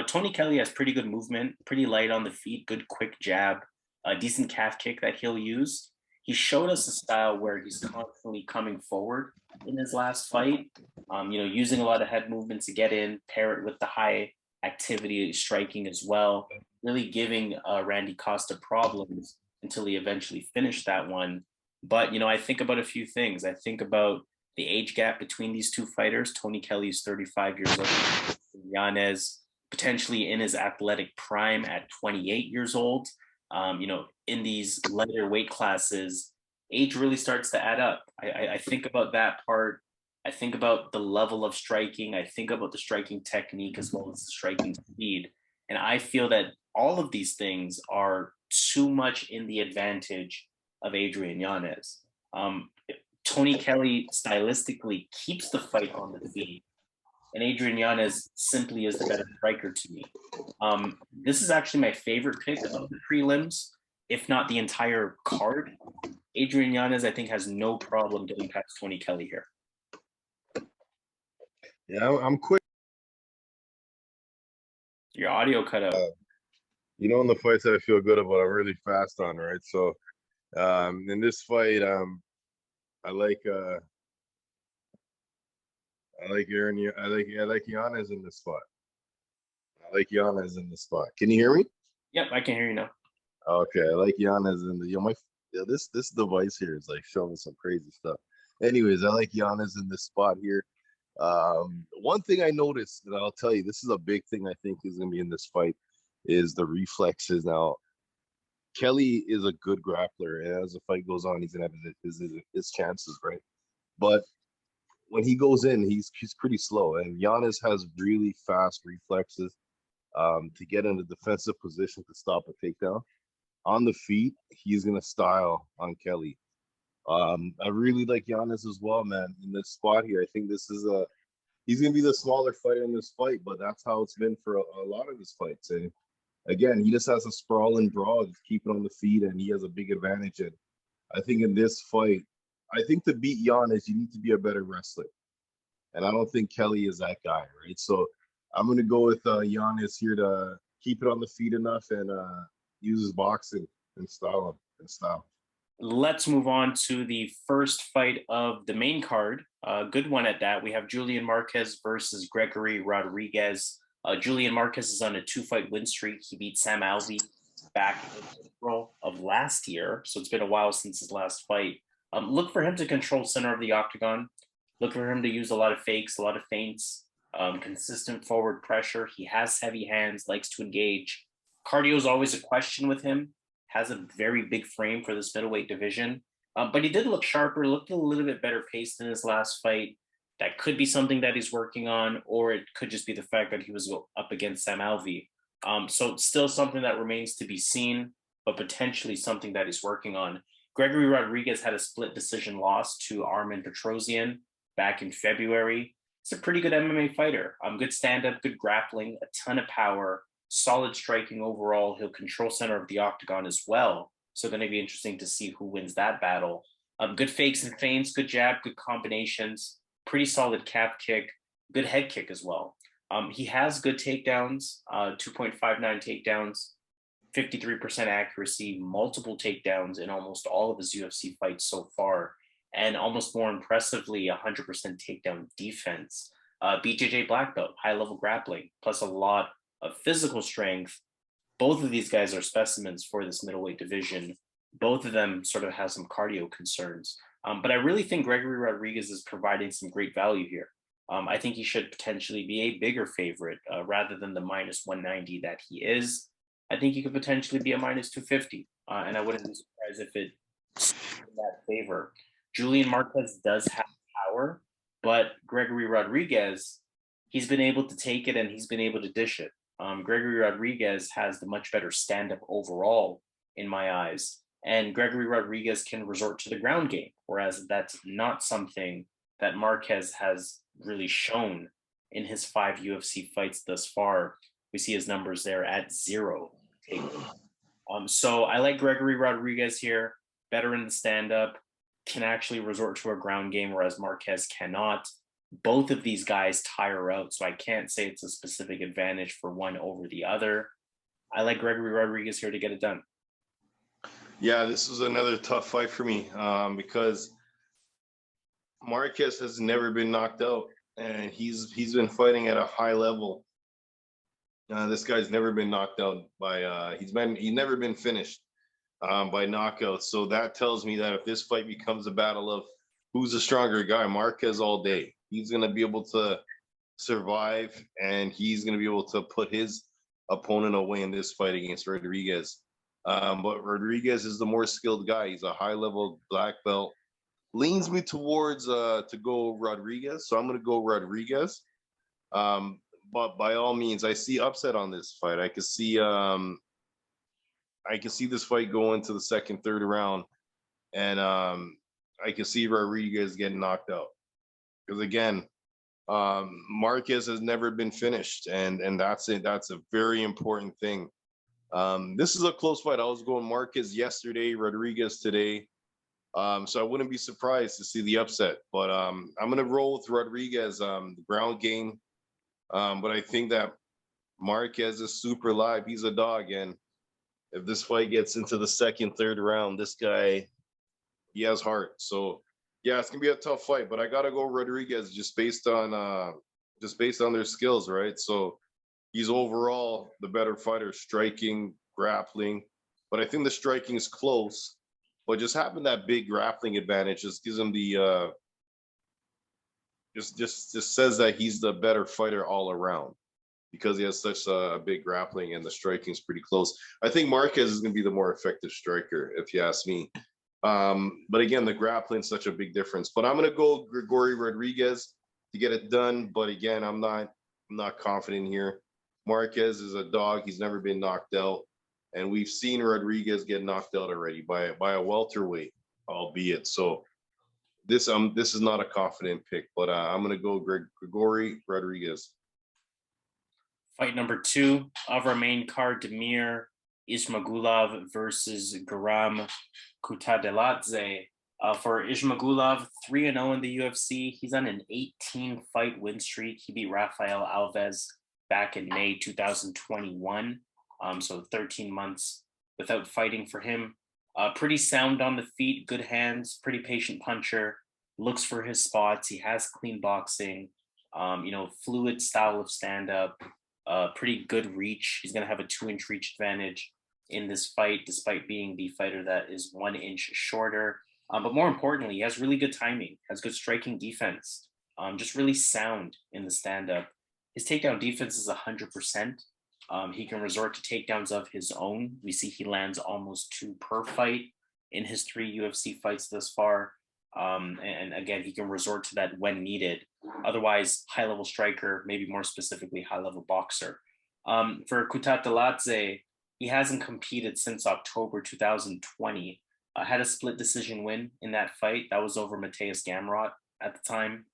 Tony Kelley has pretty good movement, pretty light on the feet, good quick jab, a decent calf kick that he'll use. He showed us a style where he's constantly coming forward in his last fight, using a lot of head movement to get in, pair it with the high activity striking as well, really giving Randy Costa problems until he eventually finished that one. But, I think about a few things. I think about the age gap between these two fighters. Tony Kelley is 35 years old. Yanez potentially in his athletic prime at 28 years old. In these lighter weight classes, age really starts to add up. I think about that part. I think about the level of striking. I think about the striking technique as well as the striking speed. And I feel that all of these things are too much in the advantage of Adrian Yanez. Tony Kelley stylistically keeps the fight on the feet, and Adrian Yanez simply is the better striker to me. This is actually my favorite pick of the prelims, if not the entire card. Adrian Yanez, I think, has no problem getting past Tony Kelley here. Yeah, I'm quick. Your audio cut out. In the fights that I feel good about, I'm really fast on, right? So in this fight, I like Aaron. I like Yanez in this spot. I like Yanez in this spot. Can you hear me? Yep, I can hear you now. Okay, I like Yanez in the this device here is like showing some crazy stuff. Anyways, I like Yanez in this spot here. One thing I noticed, and I'll tell you, this is a big thing I think is gonna be in this fight, is the reflexes. Now, Kelley is a good grappler, and as the fight goes on, he's gonna have his chances, right? But when he goes in, he's pretty slow, and Yanez has really fast reflexes to get in a defensive position to stop a takedown. On the feet, he's gonna style on Kelley. I really like Yanez as well, man. In this spot here, I think he's gonna be the smaller fighter in this fight, but that's how it's been for a lot of his fights. And again, he just has a sprawl and brawl, just keep it on the feet, and he has a big advantage. And I think in this fight, I think to beat Yanez, you need to be a better wrestler. And I don't think Kelley is that guy, right? So I'm going to go with Yanez here to keep it on the feet enough and use his boxing and style. Let's move on to the first fight of the main card. Good one at that. We have Julian Marquez versus Gregory Rodrigues. Julian Marquez is on a 2-fight win streak. He beat Sam Alvey back in April of last year. So it's been a while since his last fight. Look for him to control center of the octagon. Look for him to use a lot of fakes, a lot of feints, consistent forward pressure. He has heavy hands, likes to engage. Cardio is always a question with him. Has a very big frame for this middleweight division. But he did look sharper, looked a little bit better paced in his last fight. That could be something that he's working on, or it could just be the fact that he was up against Sam Alvey. So still something that remains to be seen, but potentially something that he's working on. Gregory Rodrigues had a split decision loss to Armen Petrosian back in February. He's a pretty good MMA fighter. Good stand-up, good grappling, a ton of power, solid striking overall. He'll control center of the octagon as well. So going to be interesting to see who wins that battle. Good fakes and feints, good jab, good combinations. pretty solid calf kick, good head kick as well. He has good takedowns, 2.59 takedowns, 53% accuracy, multiple takedowns in almost all of his UFC fights so far, and almost more impressively, 100% takedown defense. BJJ black belt, high level grappling, plus a lot of physical strength. Both of these guys are specimens for this middleweight division. Both of them sort of have some cardio concerns. But I really think Gregory Rodrigues is providing some great value here. I think he should potentially be a bigger favorite rather than the minus 190 that he is. I think he could potentially be a minus 250, and I wouldn't be surprised if it in that favor. Julian Marquez does have power, but Gregory Rodrigues, he's been able to take it and he's been able to dish it. Gregory Rodrigues has the much better stand-up overall in my eyes, and Gregory Rodrigues can resort to the ground game, whereas that's not something that Marquez has really shown in his 5 UFC fights thus far. We see his numbers there at 0. So I like Gregory Rodrigues here, better in the stand-up, can actually resort to a ground game, whereas Marquez cannot. Both of these guys tire out, so I can't say it's a specific advantage for one over the other. I like Gregory Rodrigues here to get it done. Yeah, this was another tough fight for me because Marquez has never been knocked out, and he's been fighting at a high level. This guy's never been knocked out by he's never been finished by knockouts. So that tells me that if this fight becomes a battle of who's the stronger guy, Marquez all day. He's gonna be able to survive, and he's gonna be able to put his opponent away in this fight against Rodrigues. But Rodrigues is the more skilled guy. He's a high-level black belt. Leans me towards to go Rodrigues, so I'm gonna go Rodrigues. But by all means, I see upset on this fight. I can see this fight going to the second, third round, and I can see Rodrigues getting knocked out. Because again, Marquez has never been finished, and that's it. That's a very important thing. This is a close fight. I was going Marquez yesterday, Rodrigues today. So I wouldn't be surprised to see the upset. But I'm going to roll with Rodrigues, the ground game. But I think that Marquez is super live. He's a dog. And if this fight gets into the second, third round, this guy, he has heart. So, yeah, it's going to be a tough fight. But I got to go Rodrigues just based on their skills, right? So he's overall the better fighter, striking, grappling. But I think the striking is close. But just having that big grappling advantage just gives him the just says that he's the better fighter all around because he has such a big grappling and the striking is pretty close. I think Marquez is going to be the more effective striker, if you ask me. But again, the grappling is such a big difference. But I'm going to go Gregory Rodrigues to get it done. But again, I'm not confident here. Marquez is a dog. He's never been knocked out. And we've seen Rodrigues get knocked out already by a welterweight, albeit. So this is not a confident pick, but I'm going to go Gregory Rodrigues. Fight number 2 of our main card, Damir Ismagulov versus Guram Kutateladze. For Ismagulov, 3-0 in the UFC. He's on an 18-fight win streak. He beat Rafael Alves back in May 2021. So 13 months without fighting for him. Pretty sound on the feet, good hands, pretty patient puncher, looks for his spots. He has clean boxing, fluid style of stand-up, pretty good reach. He's going to have a 2-inch reach advantage in this fight, despite being the fighter that is 1 inch shorter. But more importantly, he has really good timing, has good striking defense, just really sound in the stand-up. His takedown defense is 100%. He can resort to takedowns of his own. We see he lands almost 2 per fight in his 3 UFC fights thus far. And again, he can resort to that when needed. Otherwise, high-level striker, maybe more specifically, high-level boxer. For Kutateladze, he hasn't competed since October 2020. Had a split decision win in that fight. That was over Mateus Gamrot at the time.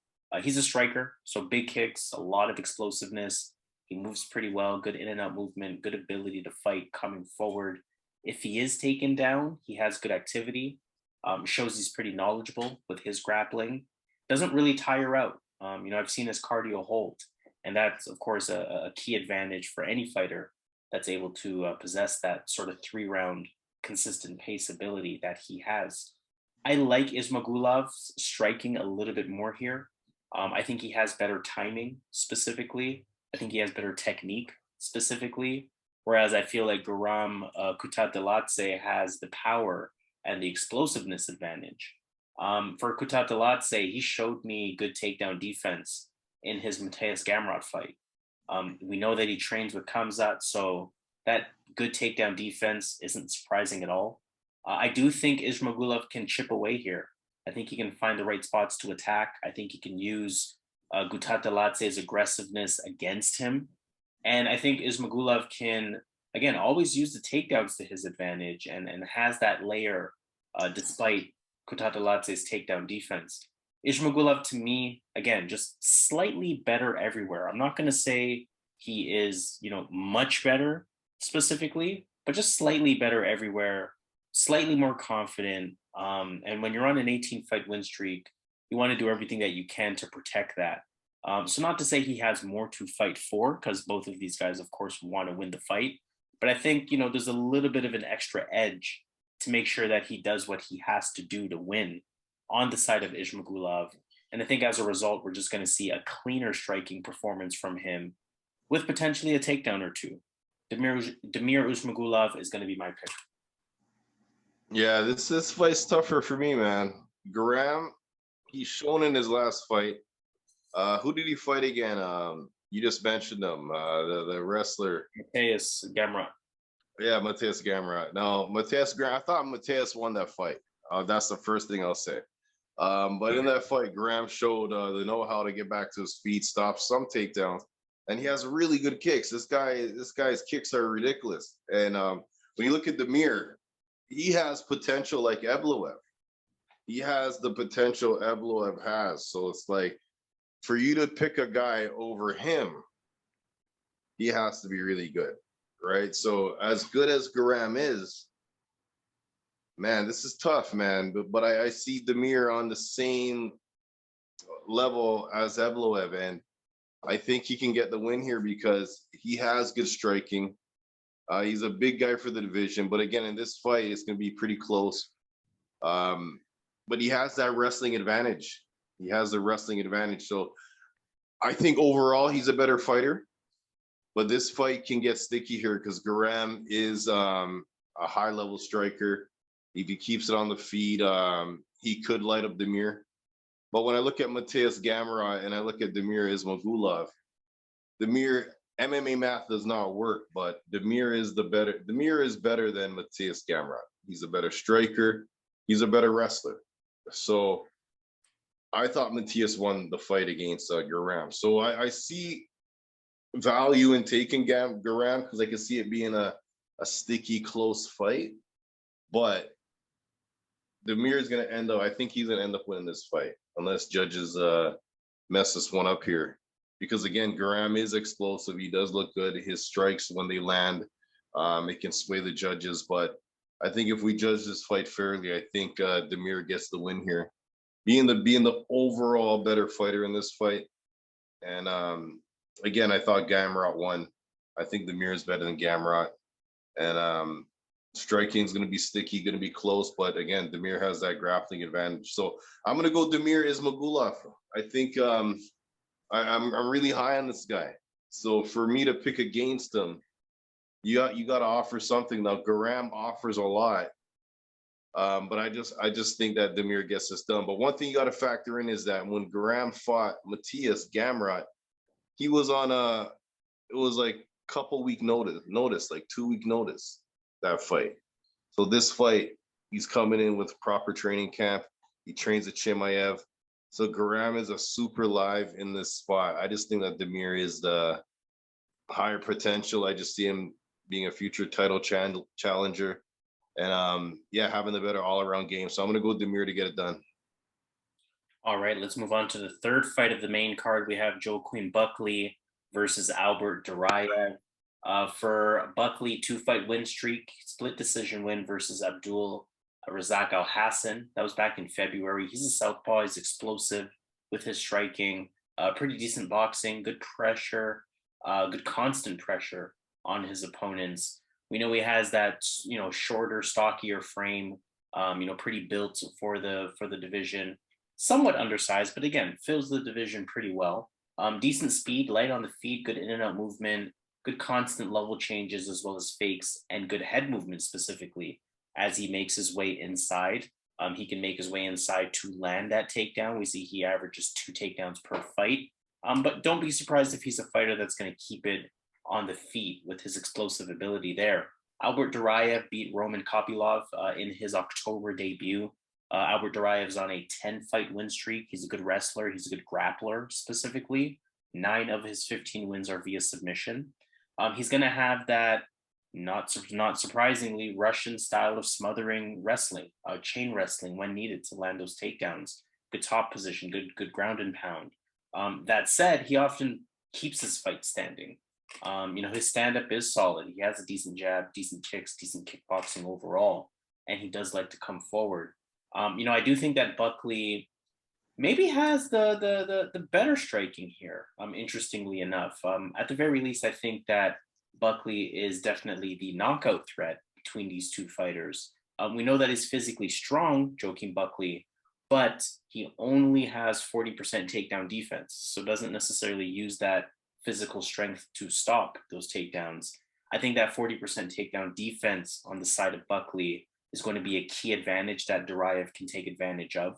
He's a striker, so big kicks, a lot of explosiveness. He moves pretty well, good in and out movement, good ability to fight coming forward. If he is taken down, he has good activity, shows he's pretty knowledgeable with his grappling. Doesn't really tire out. I've seen his cardio hold, and that's of course a key advantage for any fighter that's able to possess that sort of 3 round consistent pace ability that he has. I like Ismagulov's striking a little bit more here. I think he has better timing specifically. I think he has better technique specifically. Whereas I feel like Guram Kutateladze has the power and the explosiveness advantage. For Kutateladze, he showed me good takedown defense in his Mateus Gamrot fight. We know that he trains with Kamzat, so that good takedown defense isn't surprising at all. I do think Ismagulov can chip away here. I think he can find the right spots to attack. I think he can use Kutateladze's aggressiveness against him. And I think Ismagulov can, again, always use the takedowns to his advantage and has that layer despite Kutateladze's takedown defense. Ismagulov, to me, again, just slightly better everywhere. I'm not going to say he is, much better specifically, but just slightly better everywhere, slightly more confident. And when you're on an 18-fight win streak, you want to do everything that you can to protect that. So not to say he has more to fight for, because both of these guys, of course, want to win the fight. But I think, there's a little bit of an extra edge to make sure that he does what he has to do to win on the side of Ismagulov. And I think as a result, we're just going to see a cleaner striking performance from him with potentially a takedown or two. Damir Ismagulov is going to be my pick. Yeah, this fight's tougher for me, man. Guram, he's shown in his last fight. Who did he fight again? You just mentioned him, the wrestler. Mateus Gamrot. Yeah, Mateus Gamrot. No, I thought Mateus won that fight. That's the first thing I'll say. But in that fight, Guram showed the know-how to get back to his feet, stop some takedowns, and he has really good kicks. This guy's kicks are ridiculous. And when you look at Damir, he has potential like Evloev. He has the potential Evloev has. So it's like, for you to pick a guy over him, he has to be really good, right? So as good as Guram is, man, this is tough, man. But I see Damir on the same level as Evloev, and I think he can get the win here because he has good striking. He's a big guy for the division, but again, in this fight, it's going to be pretty close. But he has that wrestling advantage. He has the wrestling advantage. So I think overall he's a better fighter, but this fight can get sticky here because Guram is a high-level striker. If he keeps it on the feet, he could light up Damir. But when I look at Mateus Gamrot and I look at Damir Ismagulov, Damir, MMA math does not work, but Damir is better than Mateus Gamrot. He's a better striker. He's a better wrestler. So I thought Mateus won the fight against Guram. So I see value in taking Guram because I can see it being a sticky, close fight. But Damir is going to end up, I think he's going to end up winning this fight unless judges mess this one up here. Because again, Guram is explosive. He does look good. His strikes, when they land, it can sway the judges. But I think if we judge this fight fairly, I think Damir gets the win here. Being the overall better fighter in this fight. And again, I thought Gamrot won. I think Damir is better than Gamrot. And striking is going to be sticky, going to be close. But again, Damir has that grappling advantage. So I'm going to go Damir Ismagulov. I think I'm really high on this guy. So for me to pick against him, you got to offer something. Now, Guram offers a lot. But I just think that Damir gets this done. But one thing you got to factor in is that when Guram fought Mateus Gamrot, he was on it was like couple week notice, like 2-week notice, that fight. So this fight, he's coming in with proper training camp. He trains at Chimaev. So Guram is a super live in this spot. I just think that Damir is the higher potential. I just see him being a future title challenger. And having the better all-around game. So I'm going to go Damir to get it done. All right, let's move on to the third fight of the main card. We have Joaquin Buckley versus Albert Duraev. For Buckley, 2-fight win streak, split decision win versus Abdul Razak Al Hassan. That was back in February. He's a southpaw. He's explosive with his striking. Pretty decent boxing, good pressure, good constant pressure on his opponents. We know he has that, shorter, stockier frame, pretty built for the division, somewhat undersized, but again, fills the division pretty well. Decent speed, light on the feet, good in and out movement, good constant level changes as well as fakes, and good head movement specifically as he makes his way inside. He can make his way inside to land that takedown. We see he averages 2 takedowns per fight. But don't be surprised if he's a fighter that's going to keep it on the feet with his explosive ability there. Albert Duraev beat Roman Kopylov in his October debut. Albert Duraev's on a 10-fight win streak. He's a good wrestler. He's a good grappler specifically. 9 of his 15 wins are via submission. He's going to have that, not surprisingly, Russian style of smothering wrestling, chain wrestling when needed to land those takedowns. Good top position, good ground and pound. That said, he often keeps his fight standing. His stand-up is solid. He has a decent jab, decent kicks, decent kickboxing overall, and he does like to come forward. I do think that Buckley maybe has the better striking here, interestingly enough. At the very least, I think that Buckley is definitely the knockout threat between these two fighters. We know that he's physically strong, Joaquin Buckley, but he only has 40% takedown defense, so doesn't necessarily use that physical strength to stop those takedowns. I think that 40% takedown defense on the side of Buckley is going to be a key advantage that Duraev can take advantage of.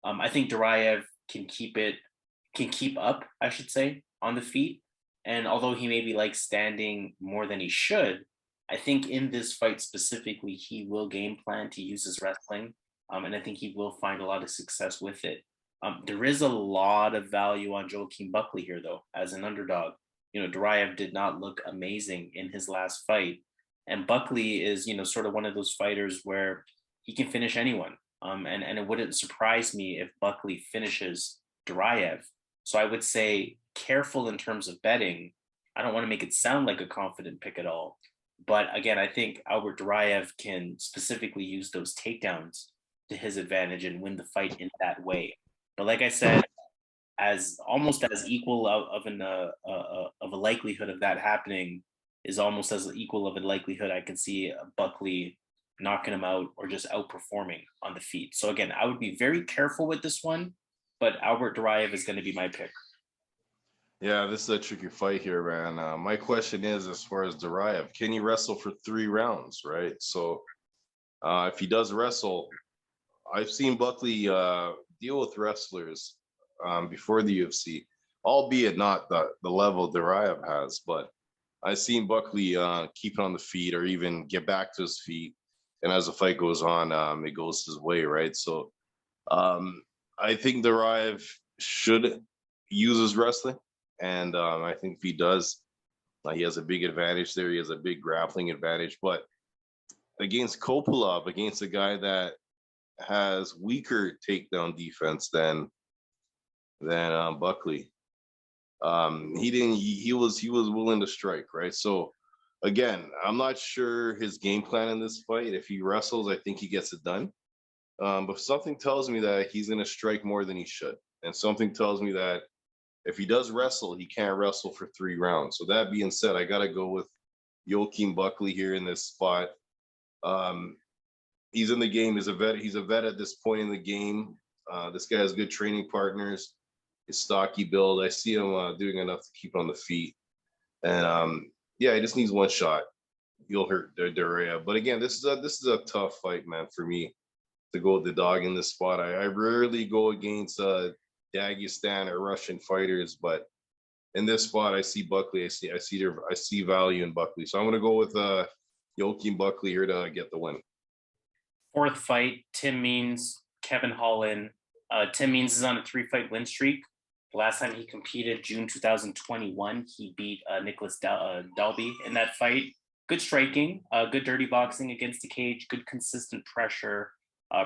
I think Duraev can keep up, I should say, on the feet. And although he maybe likes standing more than he should, I think in this fight specifically, he will game plan to use his wrestling. And I think he will find a lot of success with it. There is a lot of value on Joaquin Buckley here, though, as an underdog. Duraev did not look amazing in his last fight. And Buckley is, sort of one of those fighters where he can finish anyone. And it wouldn't surprise me if Buckley finishes Duraev. So I would say careful in terms of betting. I don't want to make it sound like a confident pick at all. But again, I think Albert Duraev can specifically use those takedowns to his advantage and win the fight in that way. But like I said, as almost as equal of a likelihood of that happening is almost as equal of a likelihood I can see Buckley knocking him out or just outperforming on the feet. So again, I would be very careful with this one, but Albert Duraev is going to be my pick. Yeah, this is a tricky fight here, man. My question is, as far as Duraev, can he wrestle for 3 rounds, right? So if he does wrestle, I've seen Buckley deal with wrestlers before the UFC, albeit not the level Duraev has, but I've seen Buckley keep it on the feet or even get back to his feet. And as the fight goes on, it goes his way, right? So I think Duraev should use his wrestling. And I think if he does, he has a big advantage there. He has a big grappling advantage. But against Kopylov, against a guy that has weaker takedown defense than Buckley, he was willing to strike, right? So again, I'm not sure his game plan in this fight. If he wrestles, I think he gets it done. But something tells me that he's going to strike more than he should. And something tells me that if he does wrestle, he can't wrestle for 3 rounds. So that being said, I got to go with Joaquin Buckley here in this spot. He's in the game. He's a vet at this point in the game. This guy has good training partners. His stocky build. I see him doing enough to keep on the feet. And yeah, he just needs one shot. He'll hurt Duraev. But again, this is a tough fight, man, for me to go with the dog in this spot. I rarely go against Dagestan or Russian fighters, but in this spot, I see Buckley. I see value in Buckley. So I'm going to go with Joaquin Buckley here to get the win. 4th fight, Tim Means, Kevin Holland. Tim Means is on a 3-fight win streak. The last time he competed, June 2021, he beat Nicholas Dalby in that fight. Good striking, good dirty boxing against the cage, good consistent pressure,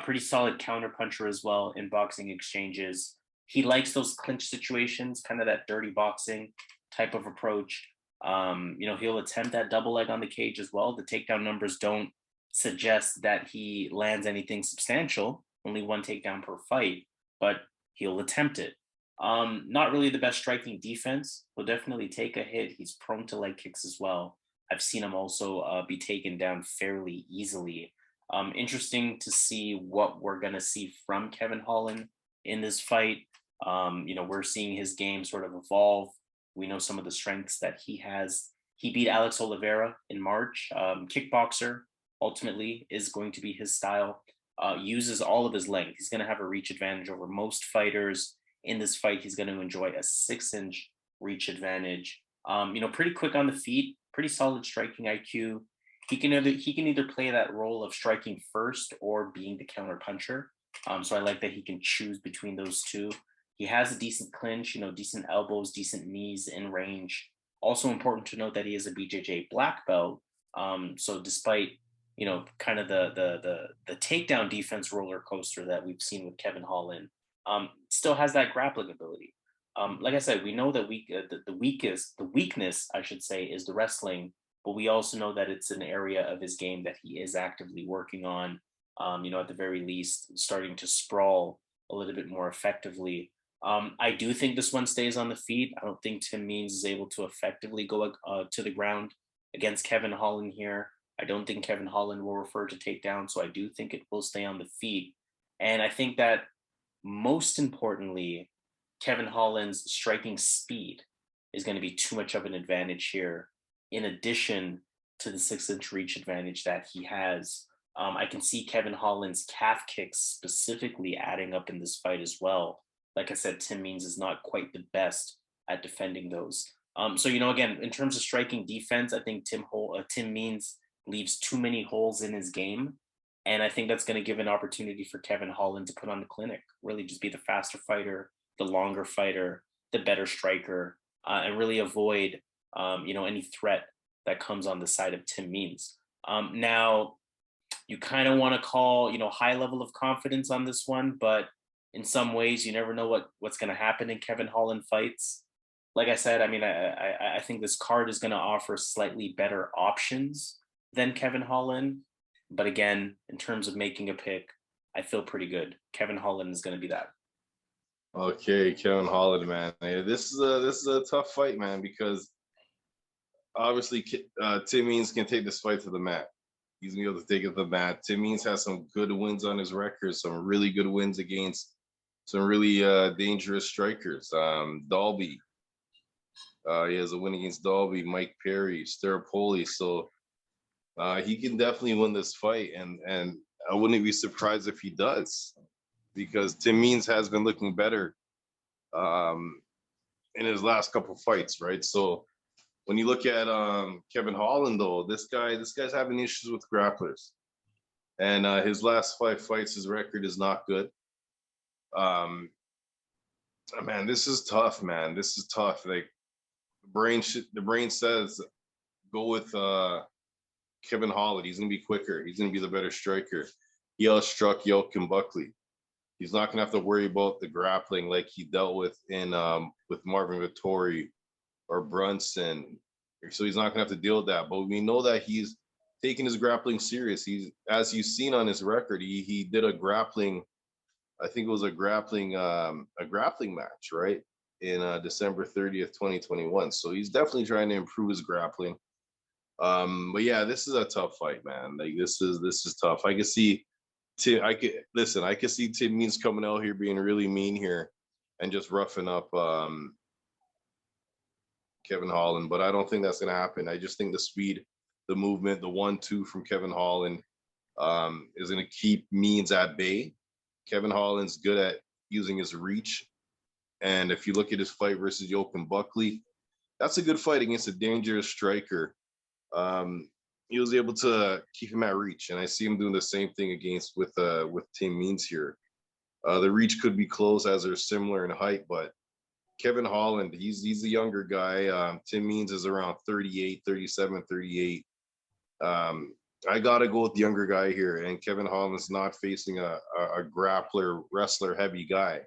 pretty solid counterpuncher as well in boxing exchanges. He likes those clinch situations, kind of that dirty boxing type of approach. He'll attempt that double leg on the cage as well. The takedown numbers don't suggest that he lands anything substantial, only 1 takedown per fight, but he'll attempt it. Not really the best striking defense. Will definitely take a hit. He's prone to leg kicks as well. I've seen him also be taken down fairly easily. Interesting to see what we're going to see from Kevin Holland in this fight. We're seeing his game sort of evolve. We know some of the strengths that he has. He beat Alex Oliveira in March. Kickboxer ultimately is going to be his style. Uses all of his length. He's going to have a reach advantage over most fighters. In this fight, he's going to enjoy a 6-inch reach advantage. Pretty quick on the feet, pretty solid striking IQ. He can either play that role of striking first or being the counter puncher. So I like that he can choose between those two. He has a decent clinch, decent elbows, decent knees in range. Also important to note that he is a BJJ black belt. So despite kind of the takedown defense roller coaster that we've seen with Kevin Holland, still has that grappling ability. Like I said, we know that the weakness, I should say, is the wrestling, but we also know that it's an area of his game that he is actively working on. At the very least, starting to sprawl a little bit more effectively. I do think this one stays on the feet. I don't think Tim Means is able to effectively go to the ground against Kevin Holland here. I don't think Kevin Holland will refer to takedown, so I do think it will stay on the feet. And I think that most importantly, Kevin Holland's striking speed is going to be too much of an advantage here, in addition to the 6-inch reach advantage that he has. I can see Kevin Holland's calf kicks specifically adding up in this fight as well. Like I said, Tim Means is not quite the best at defending those. Again, in terms of striking defense, I think Tim Means leaves too many holes in his game. And I think that's going to give an opportunity for Kevin Holland to put on the clinic, really just be the faster fighter, the longer fighter, the better striker, and really avoid, any threat that comes on the side of Tim Means. Now, you kind of want to call, high level of confidence on this one, but in some ways, you never know what's going to happen in Kevin Holland fights. Like I said, I think this card is going to offer slightly better options than Kevin Holland. But again, in terms of making a pick, I feel pretty good. Kevin Holland is going to be that. Okay, Kevin Holland, man. Yeah, this is a tough fight, man, because obviously Tim Means can take this fight to the mat. He's gonna be able to take it to the mat. Tim Means has some good wins on his record, some really good wins against some really dangerous strikers. Dalby. He has a win against Dalby, Mike Perry, Staropoli. So he can definitely win this fight, and I wouldn't be surprised if he does, because Tim Means has been looking better in his last couple fights, right? So when you look at Kevin Holland, though, this guy's having issues with grapplers, and his last 5 fights, his record is not good. Man, this is tough, man. This is tough. Like the brain says, go with Kevin Holland. He's gonna be quicker. He's gonna be the better striker. He outstruck Yoke and Buckley. He's not gonna have to worry about the grappling like he dealt with in with Marvin Vettori or Brunson. So he's not gonna have to deal with that. But we know that he's taking his grappling serious. He's, as you've seen on his record, he did a grappling, I think it was a grappling match, right? In December 30th, 2021. So he's definitely trying to improve his grappling. But yeah, this is a tough fight, man. Like this is tough. I can see I could see Tim Means coming out here being really mean here and just roughing up Kevin Holland, but I don't think that's gonna happen. I just think the speed, the movement, the 1-2 from Kevin Holland is gonna keep Means at bay. Kevin Holland's good at using his reach. And if you look at his fight versus Yoke Buckley, that's a good fight against a dangerous striker. He was able to keep him at reach, and I see him doing the same thing with Tim Means here. The reach could be close as they're similar in height, but Kevin Holland, he's a younger guy. Tim Means is around 38, 37, 38. I gotta go with the younger guy here, and Kevin Holland's not facing a grappler, wrestler heavy guy.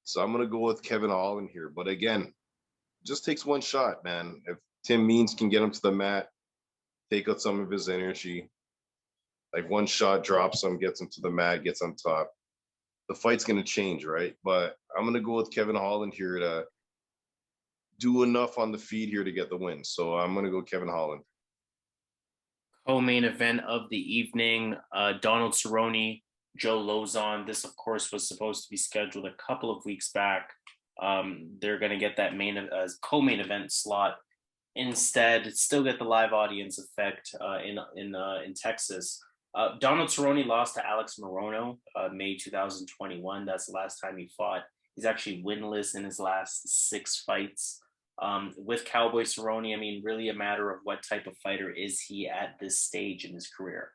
So I'm gonna go with Kevin Holland here. But again, just takes one shot, man. If Tim Means can get him to the mat, take out some of his energy, like one shot drops him, gets him to the mat, gets on top. the fight's going to change, right? But I'm going to go with Kevin Holland here to do enough on the feed here to get the win. So I'm going to go Kevin Holland. Co-main event of the evening, Donald Cerrone, Joe Lozon. This, of course, was supposed to be scheduled a couple of weeks back. They're going to get that co-main event slot instead. Still get the live audience effect in Texas. Donald Cerrone lost to Alex Morono, May 2021. That's the last time he fought. He's actually winless in his last 6 fights. With Cowboy Cerrone, I mean, really a matter of what type of fighter is he at this stage in his career.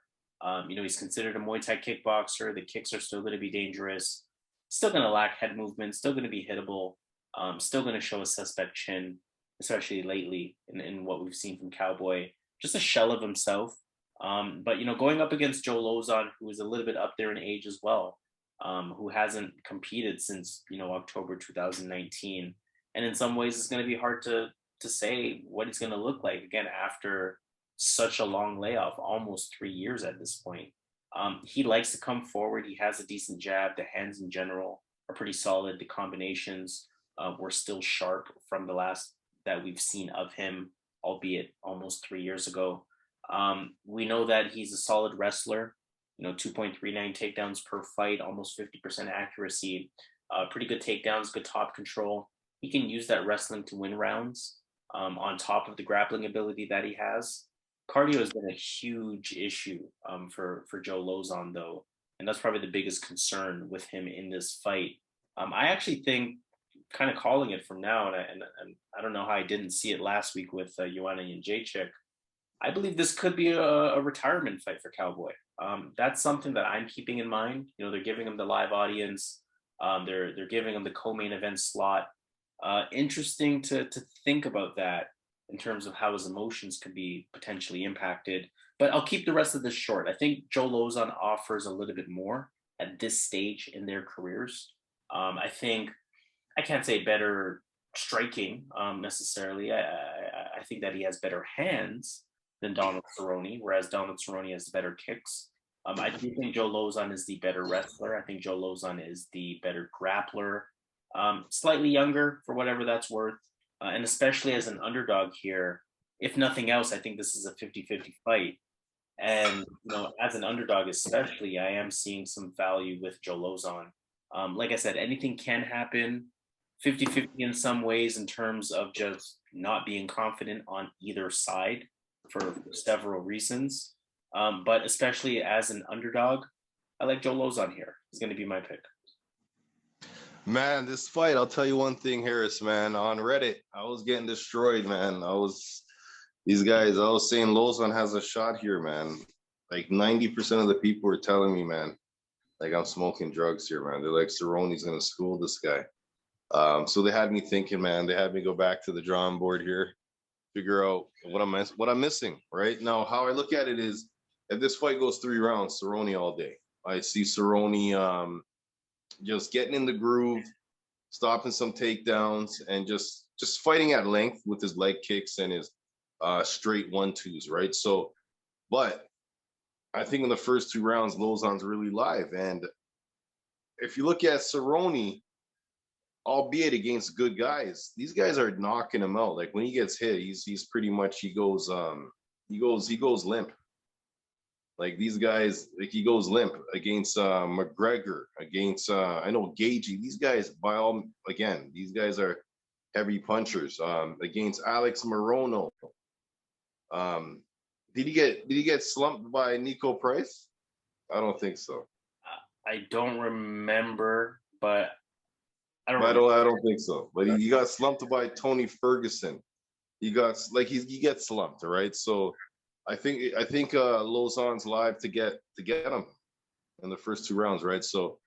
He's considered a Muay Thai kickboxer. The kicks are still going to be dangerous, still going to lack head movement, still going to be hittable, still going to show a suspect chin, especially lately in what we've seen from Cowboy. Just a shell of himself. But, going up against Joe Lozon, who is a little bit up there in age as well, who hasn't competed since, October 2019. And in some ways, it's going to be hard to say what it's going to look like, again, after such a long layoff, almost 3 years at this point. He likes to come forward. He has a decent jab. The hands in general are pretty solid. The combinations were still sharp from the last that we've seen of him, albeit almost 3 years ago. We know that he's a solid wrestler, 2.39 takedowns per fight, almost 50% accuracy, pretty good takedowns, good top control. He can use that wrestling to win rounds on top of the grappling ability that he has. Cardio has been a huge issue for Joe Lozon, though, and that's probably the biggest concern with him in this fight. I actually think, kind of calling it from now, and I don't know how I didn't see it last week with Joanna and Jacek. I believe this could be a retirement fight for Cowboy. That's something that I'm keeping in mind. They're giving him the live audience. They're giving him the co-main event slot. Interesting to think about that in terms of how his emotions could be potentially impacted. But I'll keep the rest of this short. I think Joe Lozon offers a little bit more at this stage in their careers. I think I can't say better striking necessarily. I think that he has better hands than Donald Cerrone, whereas Donald Cerrone has better kicks. I do think Joe Lozon is the better wrestler. I think Joe Lozon is the better grappler. Slightly younger, for whatever that's worth. And especially as an underdog here, if nothing else, I think this is a 50-50 fight. And, as an underdog especially, I am seeing some value with Joe Lozon. Like I said, anything can happen. 50-50 in some ways in terms of just not being confident on either side for several reasons. But especially as an underdog, I like Joe Lozon here. He's going to be my pick. Man, this fight, I'll tell you one thing, Harris, man. On Reddit, I was getting destroyed, man. I was saying Lozon has a shot here, man. Like 90% of the people were telling me, man, like I'm smoking drugs here, man. They're like, Cerrone's going to school this guy. So they had me thinking, man. They had me go back to the drawing board here, figure out what I'm missing, right? Now, how I look at it is, if this fight goes 3 rounds, Cerrone all day. I see Cerrone just getting in the groove, stopping some takedowns, and just fighting at length with his leg kicks and his straight 1-2s, right? So, but I think in the first 2 rounds, Lozon's really live. And if you look at Cerrone, albeit against good guys, these guys are knocking him out. Like when he gets hit, he's pretty much he goes limp. Like these guys, like he goes limp against McGregor, against I know Gagey. These guys, these guys are heavy punchers. Against Alex Morono. Did he get slumped by Nico Price? I don't think so. I don't remember, but I don't think so. But he got slumped by Tony Ferguson. He gets slumped, right? So I think Lozon's live to get him in the first 2 rounds, right? So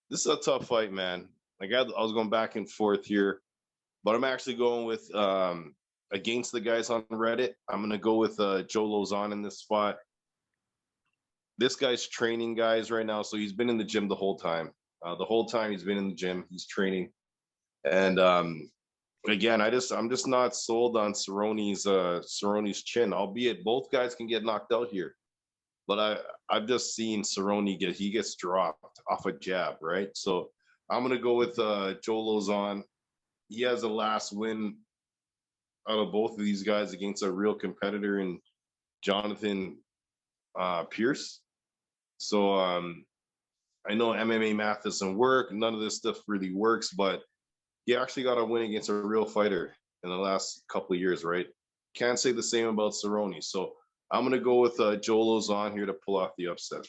this is a tough fight, man. Like I was going back and forth here, but I'm actually going with against the guys on Reddit. I'm going to go with Joe Lozon in this spot. This guy's training guys right now, so he's been in the gym the whole time. The whole time he's been in the gym, he's training, and again, I'm just not sold on Cerrone's chin. Albeit both guys can get knocked out here. but I've just seen Cerrone gets dropped off a jab, right? So I'm gonna go with Joe Lozon. He has the last win out of both of these guys against a real competitor in Jonathan Pierce. So I know MMA math doesn't work. None of this stuff really works, but he actually got a win against a real fighter in the last couple of years, right? Can't say the same about Cerrone. So I'm going to go with Joe Lozon here to pull off the upset.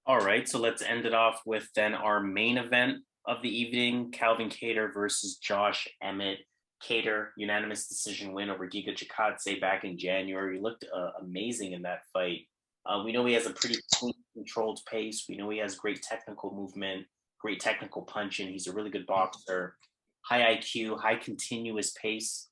All right, so let's end it off with then our main event of the evening, Calvin Kattar versus Josh Emmett. Kattar, unanimous decision win over Giga Chikadze back in January. He looked amazing in that fight. We know he has a pretty controlled pace. We know he has great technical movement, great technical punching. He's a really good boxer. High IQ, high continuous pace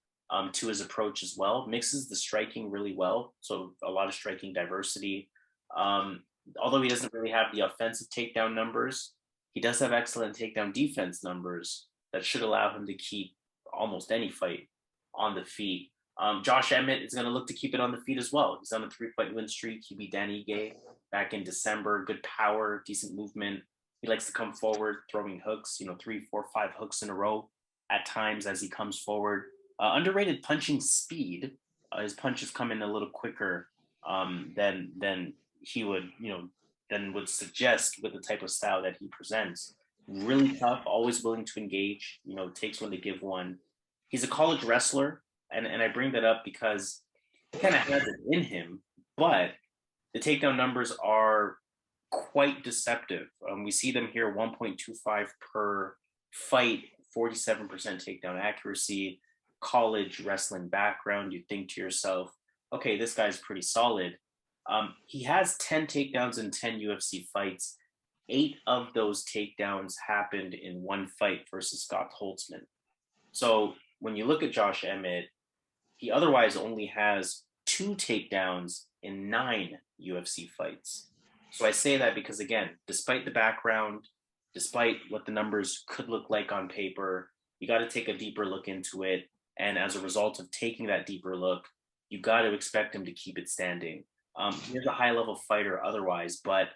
to his approach as well. Mixes the striking really well, so a lot of striking diversity. Although he doesn't really have the offensive takedown numbers, he does have excellent takedown defense numbers that should allow him to keep almost any fight on the feet. Josh Emmett is going to look to keep it on the feet as well. He's on a 3-fight win streak. He beat Dan Ige back in December. Good power, decent movement. He likes to come forward, throwing hooks, 3, 4, 5 hooks in a row at times as he comes forward. Underrated punching speed. His punches come in a little quicker than he would, than would suggest with the type of style that he presents. Really tough, always willing to engage, takes one to give one. He's a college wrestler, and I bring that up because he kind of has it in him, but the takedown numbers are quite deceptive. We see them here 1.25 per fight, 47% takedown accuracy, college wrestling background. You think to yourself, okay, this guy's pretty solid. He has 10 takedowns in 10 UFC fights. 8 of those takedowns happened in one fight versus Scott Holtzman. So when you look at Josh Emmett, he otherwise only has 2 takedowns in 9 UFC fights. So I say that because, again, despite the background, despite what the numbers could look like on paper, you got to take a deeper look into it. And as a result of taking that deeper look, you got to expect him to keep it standing. He's a high-level fighter otherwise, but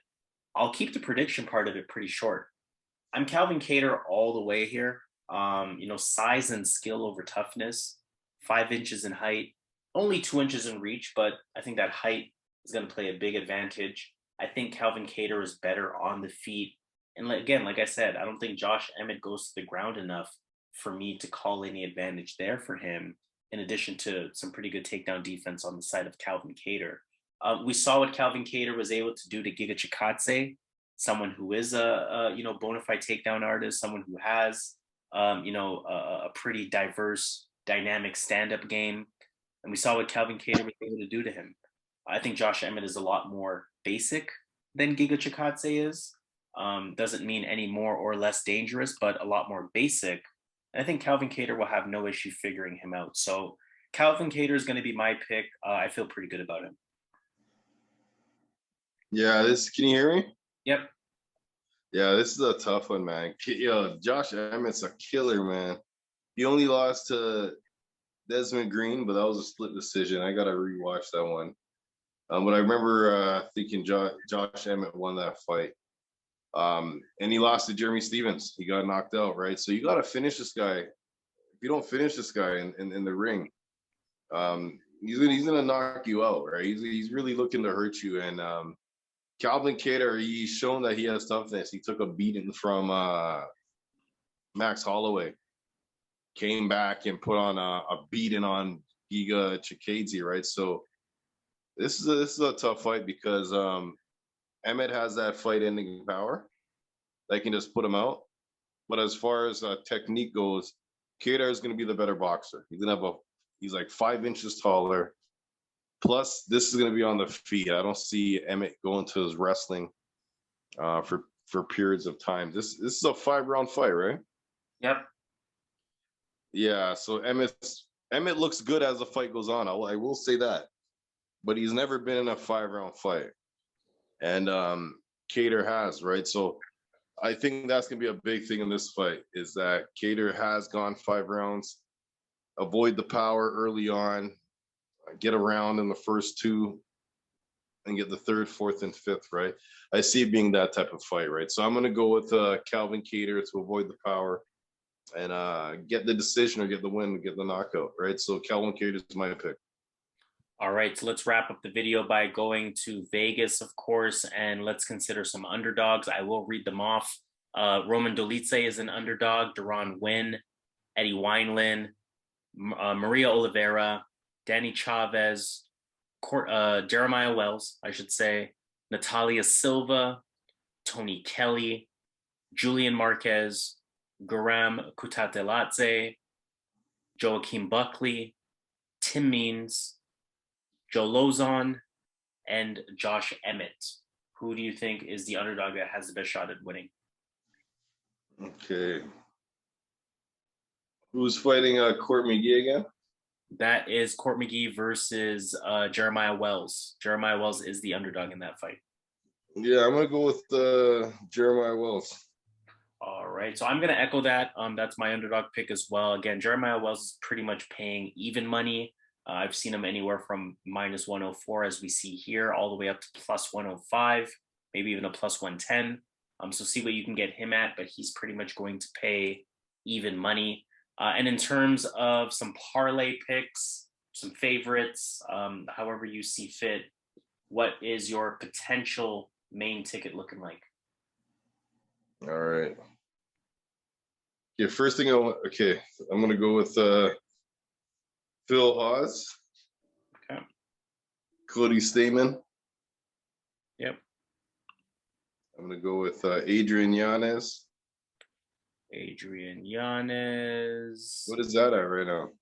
I'll keep the prediction part of it pretty short. I'm Calvin Kattar all the way here. Size and skill over toughness, 5 inches in height, only 2 inches in reach, but I think that height is going to play a big advantage. I think Calvin Kattar is better on the feet. And again, like I said, I don't think Josh Emmett goes to the ground enough for me to call any advantage there for him, in addition to some pretty good takedown defense on the side of Calvin Kattar. We saw what Calvin Kattar was able to do to Giga Chikadze, someone who is a bona fide takedown artist, someone who has a pretty diverse, dynamic stand-up game. And we saw what Calvin Kattar was able to do to him. I think Josh Emmett is a lot more basic than Giga Chikadze is. Doesn't mean any more or less dangerous, but a lot more basic. And I think Calvin Kattar will have no issue figuring him out. So Calvin Kattar is going to be my pick. I feel pretty good about him. Yeah, can you hear me? Yep. Yeah, this is a tough one, man. Josh Emmett's a killer, man. He only lost to Desmond Green, but that was a split decision. I got to rewatch that one. But I remember thinking Josh Emmett won that fight. And he lost to Jeremy Stevens. He got knocked out, right? So you got to finish this guy. If you don't finish this guy in the ring, he's gonna knock you out, right? He's really looking to hurt you. And Calvin Kattar, he's shown that he has toughness. He took a beating from Max Holloway, came back and put on a beating on Giga Chikadze, right? So this is a tough fight because Emmett has that fight-ending power that can just put him out. But as far as technique goes, Kattar is going to be the better boxer. He's like 5 inches taller. Plus, this is going to be on the feet. I don't see Emmett going to his wrestling for periods of time. This is a 5-round fight, right? Yep. Yeah. So Emmett looks good as the fight goes on. I will say that, but he's never been in a 5-round fight, and Kattar has, right? So I think that's going to be a big thing in this fight is that Kattar has gone 5 rounds, avoid the power early on, get around in the first 2, and get the third, fourth, and fifth, right? I see it being that type of fight, right? So I'm going to go with Calvin Kattar to avoid the power and get the decision or get the win, get the knockout, right? So Calvin Kattar is my pick. All right, so let's wrap up the video by going to Vegas, of course, and let's consider some underdogs. I will read them off. Roman Dolidze is an underdog. Deron Winn, Eddie Wineland, Maria Oliveira, Danny Chavez, Jeremiah Wells, I should say, Natália Silva, Tony Kelley, Julian Marquez, Guram Kutateladze, Joaquin Buckley, Tim Means, Joe Lozon, and Josh Emmett. Who do you think is the underdog that has the best shot at winning? Okay. Who's fighting Court McGee again? That is Court McGee versus Jeremiah Wells. Jeremiah Wells is the underdog in that fight. Yeah, I'm going to go with Jeremiah Wells. All right, so I'm going to echo that. That's my underdog pick as well. Again, Jeremiah Wells is pretty much paying even money. I've seen him anywhere from -104, as we see here, all the way up to +105, maybe even a +110. So see what you can get him at, but he's pretty much going to pay even money. And in terms of some parlay picks, some favorites, however you see fit, what is your potential main ticket looking like? All right. Yeah, first thing I'm going to go with Phil Hawes. Okay. Cody Stamann. Yep. I'm going to go with Adrian Yanez. Adrian Yanez. What is that at right now?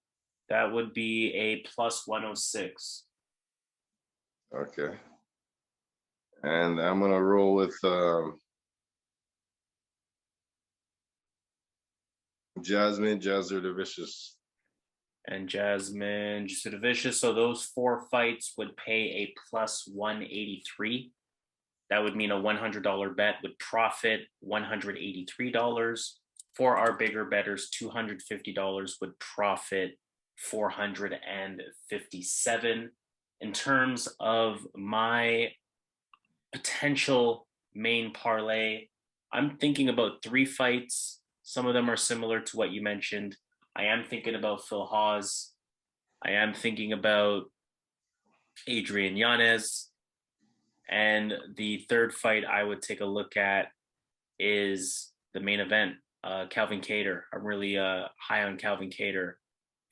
That would be a +106. Okay. And I'm going to roll with Jasmine Jasudavicius. And Jasmine Jasudavicius. So those 4 fights would pay a +183. That would mean a $100 bet would profit $183. For our bigger bettors, $250 would profit $457. In terms of my potential main parlay, I'm thinking about 3 fights. Some of them are similar to what you mentioned. I am thinking about Phil Hawes. I am thinking about Adrian Yanez. And the third fight I would take a look at is the main event, Calvin Kattar. I'm really high on Calvin Kattar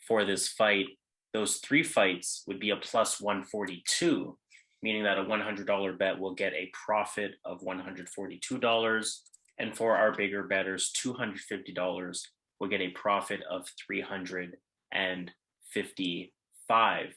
for this fight. Those 3 fights would be a +142, meaning that a $100 bet will get a profit of $142. And for our bigger bettors, $250 will get a profit of $355.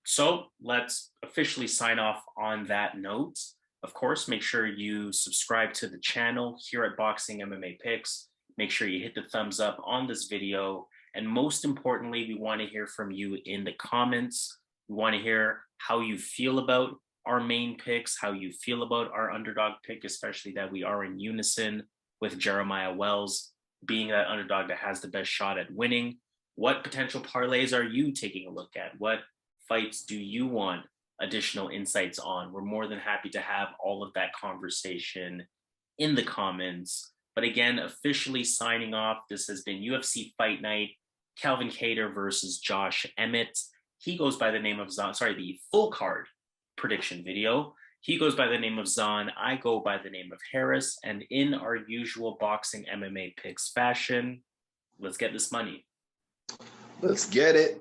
So let's officially sign off on that note. Of course, make sure you subscribe to the channel here at Boxing MMA Picks. Make sure you hit the thumbs up on this video. And most importantly, we want to hear from you in the comments. We want to hear how you feel about our main picks, how you feel about our underdog pick, especially that we are in unison with Jeremiah Wells being that underdog that has the best shot at winning. What potential parlays are you taking a look at? What fights do you want additional insights on? We're more than happy to have all of that conversation in the comments. But again, officially signing off, this has been UFC Fight Night, Calvin Kattar versus Josh Emmett. He goes by the name of Zahn, the full card prediction video. He goes by the name of Zahn. I go by the name of Harris. And in our usual boxing MMA picks fashion, let's get this money. Let's get it.